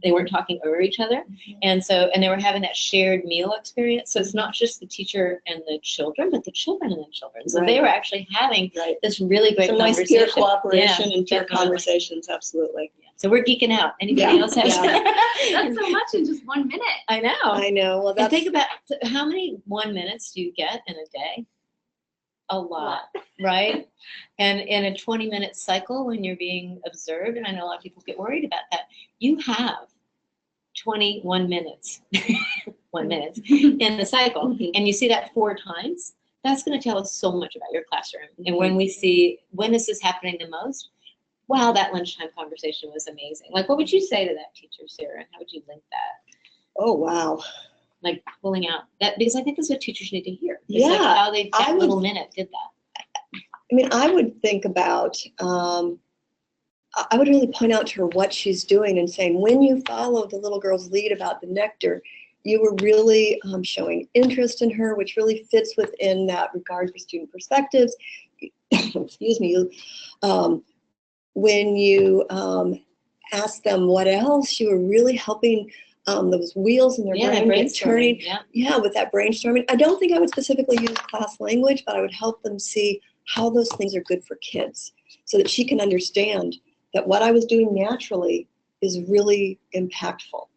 C: They weren't talking over each other. And they were having that shared meal experience. So it's not just the teacher and the children, but the children and the children. So they were actually having this really great
D: some
C: conversation.
D: nice peer cooperation and peer
C: definitely.
D: conversations, absolutely.
C: Yeah. So we're geeking out. Anybody else have?
B: That's so much in just 1 minute.
C: I know.
D: I know. Well,
C: And
D: that's
C: think about how many 1 minutes do you get in a day? A lot, right? And in a 20-minute cycle when you're being observed, and I know a lot of people get worried about that, you have 21 minutes, 1 minute in the cycle, and you see that 4 times, that's going to tell us so much about your classroom. And when we see, when is this happening the most? Wow, that lunchtime conversation was amazing. Like, what would you say to that teacher, Sarah? And how would you link that?
D: Oh, wow.
C: Like pulling out that, because I think that's what teachers need to hear.
D: Yeah,
C: like how they that little minute did that.
D: I mean, I would think about, I would really point out to her what she's doing and saying, when you follow the little girl's lead about the nectar, you were really showing interest in her, which really fits within that regard for student perspectives. Excuse me. When you ask them what else, you were really helping those wheels in their
C: Yeah,
D: brain get turning.
C: brainstorming. Yeah.
D: Yeah, with that brainstorming. I don't think I would specifically use class language, but I would help them see how those things are good for kids so that she can understand that what I was doing naturally is really impactful.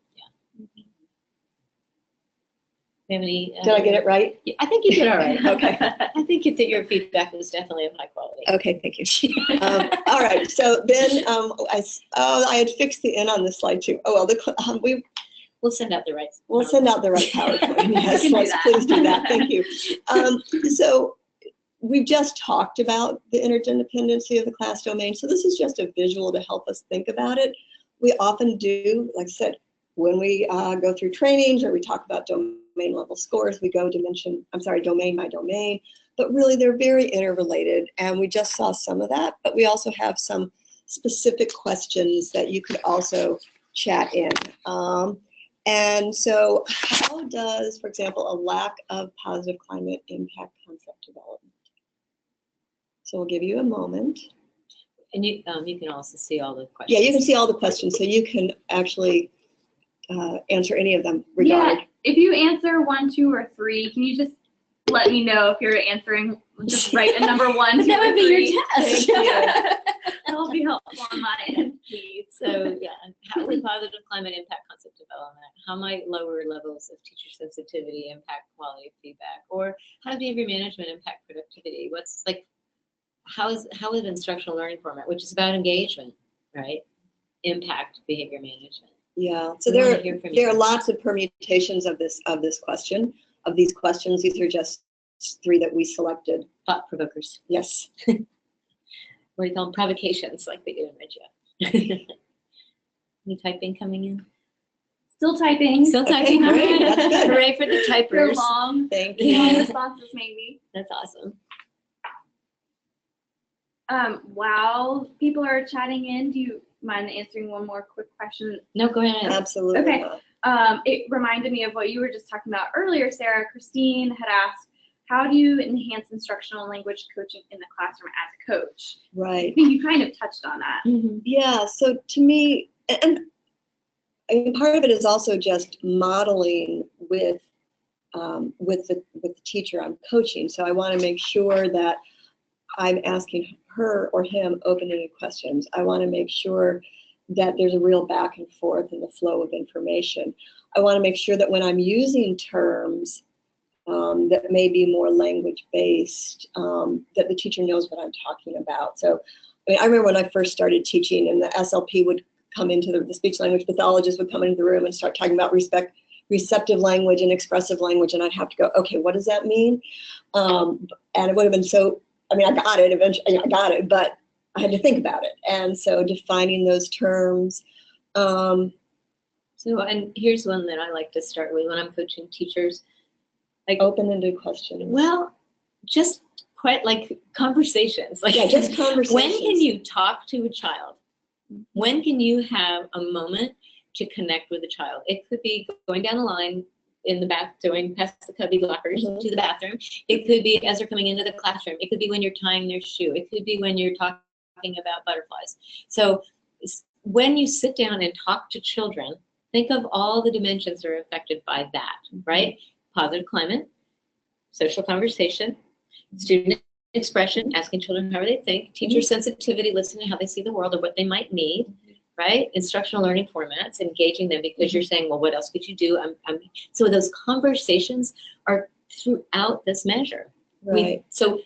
C: Have any,
D: Did I get it right?
C: Yeah, I think you did all right.
D: Okay.
C: I think that your feedback was definitely of high quality.
D: Okay, thank you. All right, so then I had fixed the N on this slide too. Oh, well,
C: We'll send out the right.
D: we'll send out the right PowerPoint. Yes,
B: You can do
D: let's
B: that.
D: please do that. Thank you. So we've just talked about the interdependency of the class domain. So this is just a visual to help us think about it. We often do, like I said, when we go through trainings or we talk about domain level scores, we go domain by domain, but really they're very interrelated. And we just saw some of that, but we also have some specific questions that you could also chat in. And so how does, for example, a lack of positive climate impact concept development? So we'll give you a moment.
C: And you can also see all the questions.
D: Yeah, you can see all the questions, so you can actually answer any of them regarding.
B: Yeah, if you answer 1, 2, or 3, can you just let me know if you're answering? Just write a number 1, 2,
C: That
B: or
C: would be
B: 3.
C: your test.
D: Thank you.
B: That'll be helpful on my end, please.
C: So yeah, how would positive climate impact concept development? How might lower levels of teacher sensitivity impact quality of feedback? Or how does behavior management impact productivity? What's like, how is instructional learning format, which is about engagement, right, impact behavior management?
D: Yeah, so
C: We wanna hear from you.
D: there are lots of permutations of this question, of these questions. These are just 3 that we selected.
C: Thought provokers.
D: Yes.
C: What do you call them? Provocations, like they do in Reggio. Any typing coming in?
B: Still typing.
C: Still
D: Okay,
C: typing.
D: great. That's good.
C: Hooray for the
B: For
C: typers.
B: long,
D: Thank
B: long
D: you.
B: responses maybe.
C: That's awesome.
B: While people are chatting in, do you mind answering one more quick question?
C: No, go ahead.
D: Absolutely.
B: Okay.
D: not.
B: It reminded me of what you were just talking about earlier, Sarah. Christine had asked, how do you enhance instructional language coaching in the classroom as a coach? I
D: Right.
B: think you kind of touched on that.
D: Yeah, so to me, and I mean, part of it is also just modeling with the teacher I'm coaching. So I want to make sure that I'm asking her or him open-ended questions. I want to make sure that there's a real back and forth in the flow of information. I want to make sure that when I'm using terms that may be more language-based, that the teacher knows what I'm talking about. So, I mean, I remember when I first started teaching and the SLP would come into the speech language pathologist would come into the room and start talking about receptive language and expressive language, and I'd have to go, okay, what does that mean? And it would have been so, I mean, I got it eventually, I got it, but I had to think about it. And so defining those terms.
C: So, and here's one that I like to start with when I'm coaching teachers. Like,
D: Open-ended questions.
C: well, just quite like conversations. Like,
D: Yeah, just conversations.
C: when can you talk to a child? When can you have a moment to connect with a child? It could be going down the line in the bath, going past the cubby lockers to the bathroom. It could be as they're coming into the classroom. It could be when you're tying their shoe. It could be when you're talking about butterflies. So when you sit down and talk to children, think of all the dimensions that are affected by that, right? Positive climate, social conversation, student expression, asking children how they think, teacher sensitivity, listening to how they see the world or what they might need, right? Instructional learning formats, engaging them because you're saying, well, what else could you do? So those conversations are throughout this measure.
D: Right.
C: So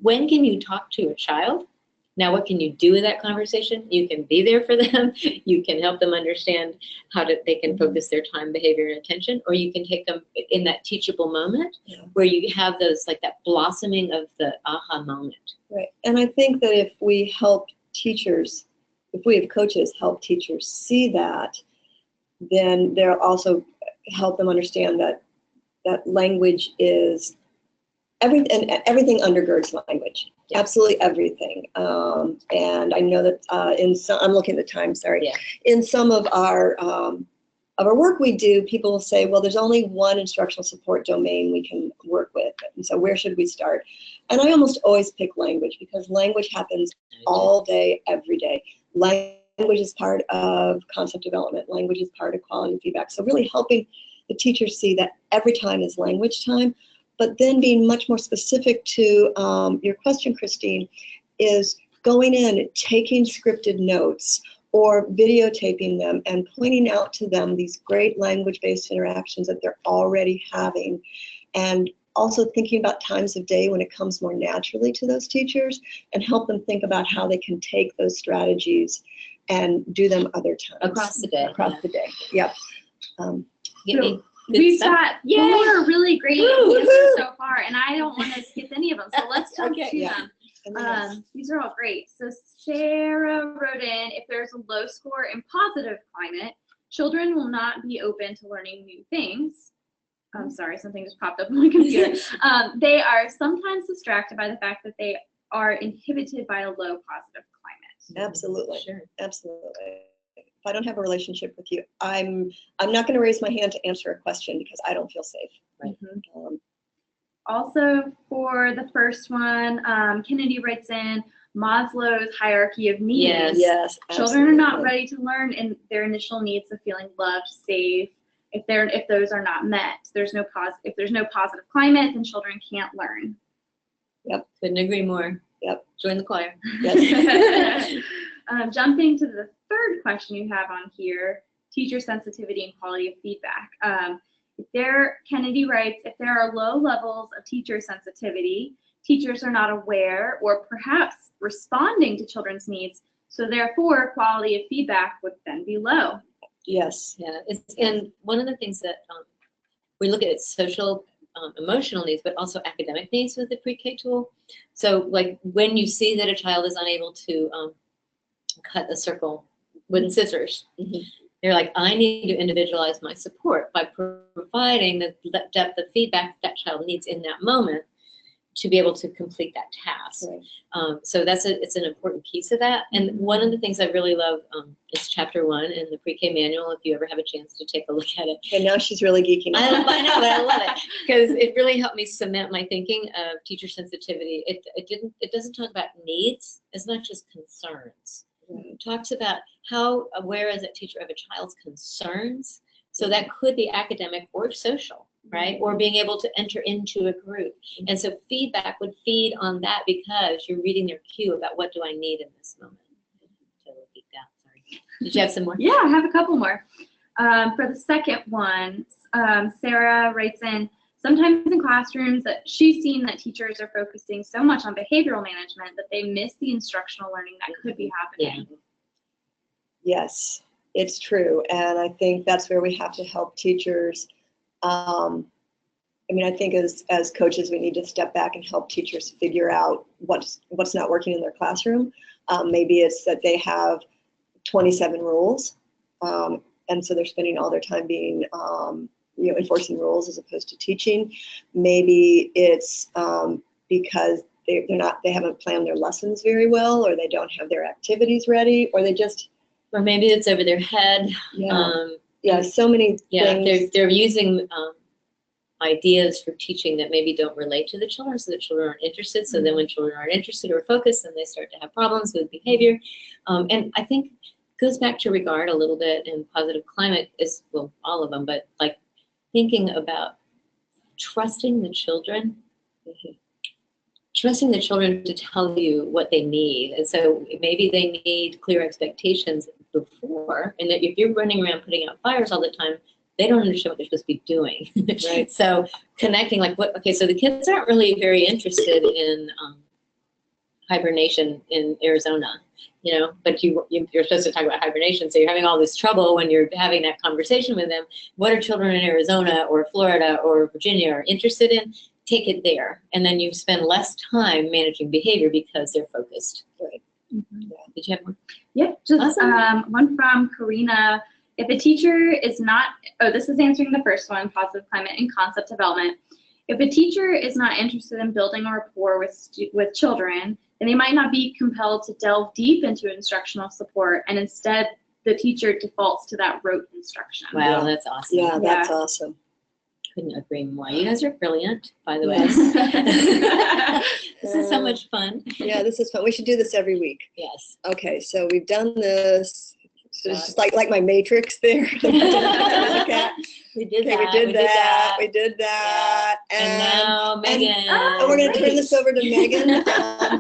C: when can you talk to a child? Now, what can you do with that conversation? You can be there for them. You can help them understand how they can focus their time, behavior, and attention, or you can take them in that teachable moment where you have those, like that blossoming of the aha moment.
D: Right. And I think that if we help teachers, if we have coaches help teachers see that, then they'll also help them understand that language is everything, and everything undergirds language. Yeah. Absolutely everything. And I know that I'm looking at the time, sorry. Yeah. In some of our work we do, people will say, well, there's only one instructional support domain we can work with. And so where should we start? And I almost always pick language because language happens all day, every day. Language language is part of concept development. Language is part of quality feedback. So really helping the teachers see that every time is language time, but then being much more specific to your question, Christine, is going in, taking scripted notes or videotaping them and pointing out to them these great language-based interactions that they're already having, and also thinking about times of day when it comes more naturally to those teachers, and help them think about how they can take those strategies and do them other times.
C: Across the day.
D: Across the day, yep.
C: Good
B: We've
C: stuff.
B: got 4 really great answers so far, and I don't want to skip any of them. So let's jump to them. These are all great. So Sarah wrote in, if there's a low score in positive climate, children will not be open to learning new things. I'm sorry, something just popped up on my computer. They are sometimes distracted by the fact that they are inhibited by a low positive climate.
D: Absolutely,
C: Sure.
D: absolutely. If I don't have a relationship with you, I'm not going to raise my hand to answer a question because I don't feel safe.
C: Right.
B: Also, for the first one, Kennedy writes in Maslow's hierarchy of needs.
C: Yes.
D: Yes,
B: Children are not
D: absolutely.
B: ready to learn in their initial needs of feeling loved, safe. If those are not met, if there's no positive climate, then children can't learn.
C: Couldn't agree more.
D: Yep.
C: Join the choir.
D: Yes.
B: Jumping to the third question you have on here, teacher sensitivity and quality of feedback. Kennedy writes, if there are low levels of teacher sensitivity, teachers are not aware or perhaps responding to children's needs, so therefore quality of feedback would then be low.
D: Yes.
C: Yeah, and one of the things that we look at social, emotional needs, but also academic needs with the pre-K tool. So like when you see that a child is unable to cut a circle with scissors, they're like, I need to individualize my support by providing the depth of feedback that child needs in that moment to be able to complete that task.
D: Right.
C: So it's an important piece of that. And one of the things I really love is chapter 1 in the pre-K manual, if you ever have a chance to take a look at it.
D: And now she's really geeking out.
C: I know, but I love it because it really helped me cement my thinking of teacher sensitivity. It doesn't talk about needs as much as concerns. It talks about how aware is that teacher of a child's concerns. So that could be academic or social, right? Or being able to enter into a group. And so feedback would feed on that because you're reading their cue about what do I need in this moment. Totally geeked out, sorry. Did you have some more?
B: Yeah, I have a couple more. For the second one, Sarah writes in, sometimes in classrooms that she's seen that teachers are focusing so much on behavioral management that they miss the instructional learning that could be happening.
C: Yeah.
D: Yes, it's true. And I think that's where we have to help teachers. I think as coaches, we need to step back and help teachers figure out what's not working in their classroom. Maybe it's that they have 27 rules, and so they're spending all their time being enforcing rules as opposed to teaching. Maybe it's because they haven't planned their lessons very well, or they don't have their activities ready, or they just,
C: Or maybe it's over their head.
D: So many things.
C: They're using ideas for teaching that maybe don't relate to the children, so that children aren't interested. So then when children aren't interested or focused, then they start to have problems with behavior. And I think it goes back to regard a little bit, and positive climate is, well, all of them, but like thinking about trusting the children. Trusting the children to tell you what they need. And so maybe they need clear expectations before, and that if you're running around putting out fires all the time, they don't understand what they're supposed to be doing.
D: Right.
C: So connecting so the kids aren't really very interested in hibernation in Arizona, but you're supposed to talk about hibernation. So you're having all this trouble when you're having that conversation with them. What are children in Arizona or Florida or Virginia are interested in? Take it there, and then you spend less time managing behavior because they're focused.
D: Right.
B: Mm-hmm.
C: Yeah. Did you have one?
B: Yeah, just
C: Awesome.
B: one from Karina. If a teacher is not, this is answering the first one, positive climate and concept development. If a teacher is not interested in building a rapport with children, then they might not be compelled to delve deep into instructional support, and instead the teacher defaults to that rote instruction.
C: Wow, that's awesome.
D: Yeah, that's awesome.
C: Couldn't agree more. You guys are brilliant, by the way.
B: Yes.
C: This is so much fun.
D: Yeah, this is fun. We should do this every week.
C: Yes.
D: Okay, so we've done this. So it's just like my matrix there. Look at.
C: We did
D: Okay,
C: that.
D: we did that. We did that.
C: And now Megan.
D: And we're going to turn this over to Megan,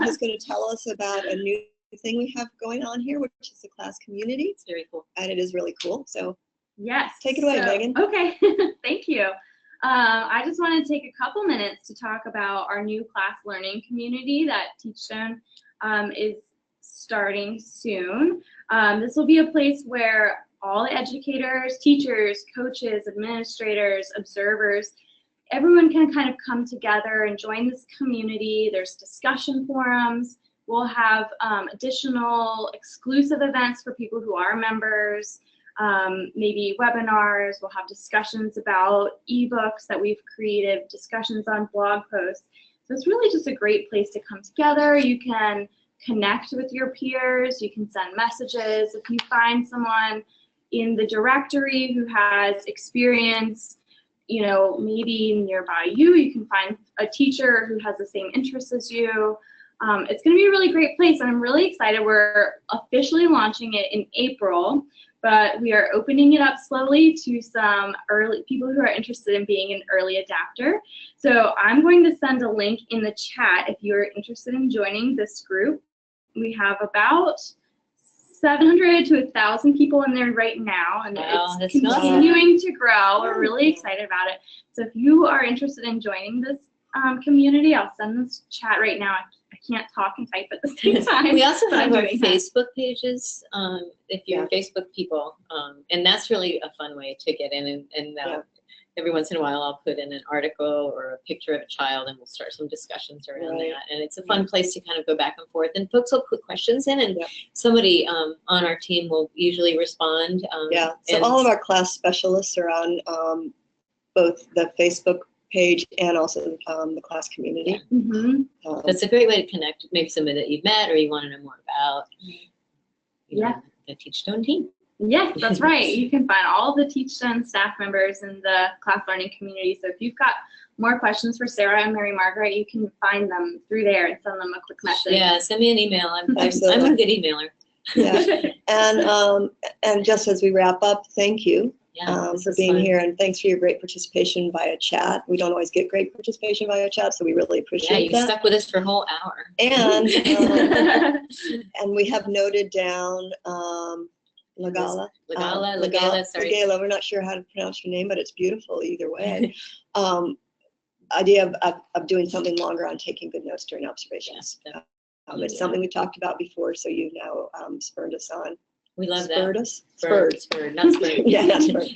D: who's going to tell us about a new thing we have going on here, which is the class community.
C: It's very cool.
D: And it is really cool. So
B: Yes.
D: take it away, Megan.
B: Okay, thank you. I just want to take a couple minutes to talk about our new class learning community that Teachstone is starting soon. This will be a place where all the educators, teachers, coaches, administrators, observers, everyone can kind of come together and join this community. There's discussion forums. We'll have additional exclusive events for people who are members, maybe webinars. We'll have discussions about ebooks that we've created, discussions on blog posts. So it's really just a great place to come together. You can connect with your peers. You can send messages. If you find someone in the directory who has experience, you know, maybe nearby you, you can find a teacher who has the same interests as you. It's going to be a really great place, and I'm really excited. We're officially launching it in April, but we are opening it up slowly to some early people who are interested in being an early adapter. So I'm going to send a link in the chat if you're interested in joining this group. We have about 700 to 1,000 people in there right now, and it's continuing to grow. We're really excited about it. So if you are interested in joining this community, I'll send this chat right now. I can't talk and type at the same time.
C: We also have our
B: that.
C: Facebook pages, if you're Facebook people, and that's really a fun way to get in. And every once in a while, I'll put in an article or a picture of a child, and we'll start some discussions around that. And it's a fun place to kind of go back and forth. And folks will put questions in, and somebody on our team will usually respond.
D: So all of our class specialists are on both the Facebook page and also the class community.
C: That's a great way to connect. Maybe somebody that you've met or you want to know more about. You know, the Teachstone team.
B: Yes, that's right. You can find all the Teachstone staff members in the class learning community. So if you've got more questions for Sarah and Mary Margaret, you can find them through there and send them a quick message.
C: Yeah, send me an email. I'm a good emailer.
D: And just as we wrap up, thank you for being
C: fun.
D: here, and thanks for your great participation via chat. We don't always get great participation via chat, so we really appreciate that.
C: You stuck with us for a whole hour.
D: And and we have noted down Lagala. Sorry. Lagala, we're not sure how to pronounce your name, but it's beautiful either way. Idea of doing something longer on taking good notes during observations. It's something we talked about before, so you now spurred us on.
C: We love
D: Spurred
C: that.
D: us?
C: Spurred, not spurred.
D: Yeah, not spurred.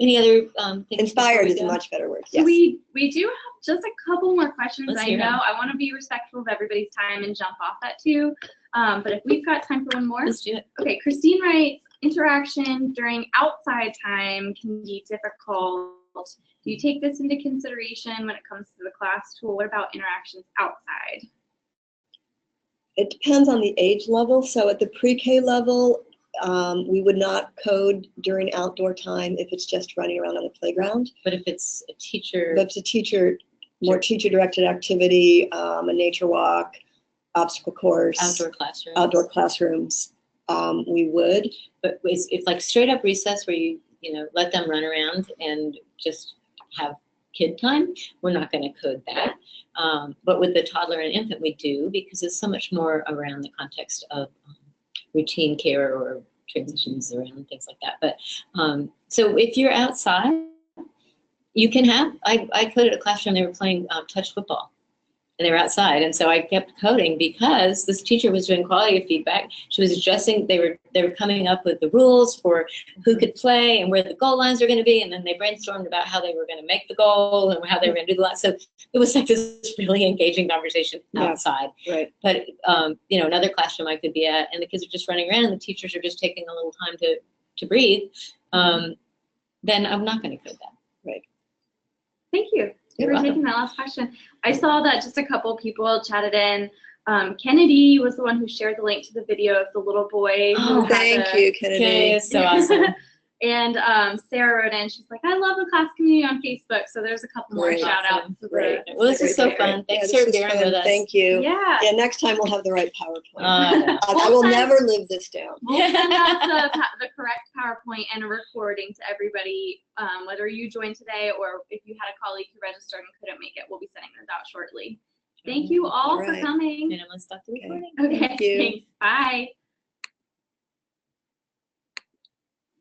C: Any other things?
D: Inspired is a much better word.
B: So we do have just a couple more questions.
C: Let's
B: I
C: hear
B: know
C: them.
B: I want to be respectful of everybody's time and jump off that too. But if we've got time for one more.
C: Let's do it.
B: Okay, Christine writes, interaction during outside time can be difficult. Do you take this into consideration when it comes to the class tool? What about interactions outside?
D: It depends on the age level. So at the pre-K level, we would not code during outdoor time if it's just running around on the playground.
C: But if it's a teacher.
D: But if it's a more teacher-directed activity, a nature walk, obstacle course, outdoor classrooms, we would.
C: But it's like straight up recess where you let them run around and just have kid time. We're not going to code that. But with the toddler and infant, we do, because it's so much more around the context of routine care or transitions around things like that. But so if you're outside, you can have, I coded a classroom, they were playing touch football. And they were outside, and so I kept coding because this teacher was doing quality of feedback. She was adjusting. They were coming up with the rules for who could play and where the goal lines are going to be, and then they brainstormed about how they were going to make the goal and how they were going to do the line. So it was like this really engaging conversation outside.
D: Right.
C: But another classroom I could be at, and the kids are just running around, and the teachers are just taking a little time to breathe. Then I'm not going to code that.
D: Right.
B: Thank you.
D: You're
B: for
D: welcome.
B: taking that last question. I saw that just a couple people chatted in. Kennedy was the one who shared the link to the video of the little boy.
D: Oh, thank you, Kennedy.
C: Okay, it's so awesome.
B: And Sarah wrote in, she's like, I love the class community on Facebook. So there's a couple more
D: Great.
B: shout outs.
C: Great. Well, this is so fun. Thanks for bearing with us.
D: Thank you.
B: Yeah.
D: Yeah, next time we'll have the right PowerPoint.
C: Yeah.
D: I will never live this down.
B: We'll send out the correct PowerPoint and a recording to everybody, whether you joined today or if you had a colleague who registered and couldn't make it, we'll be sending those out shortly. Thank you all for
D: Right.
B: coming.
C: And I'm going to stop the recording.
B: Okay,
D: Thank you.
B: thanks. Bye.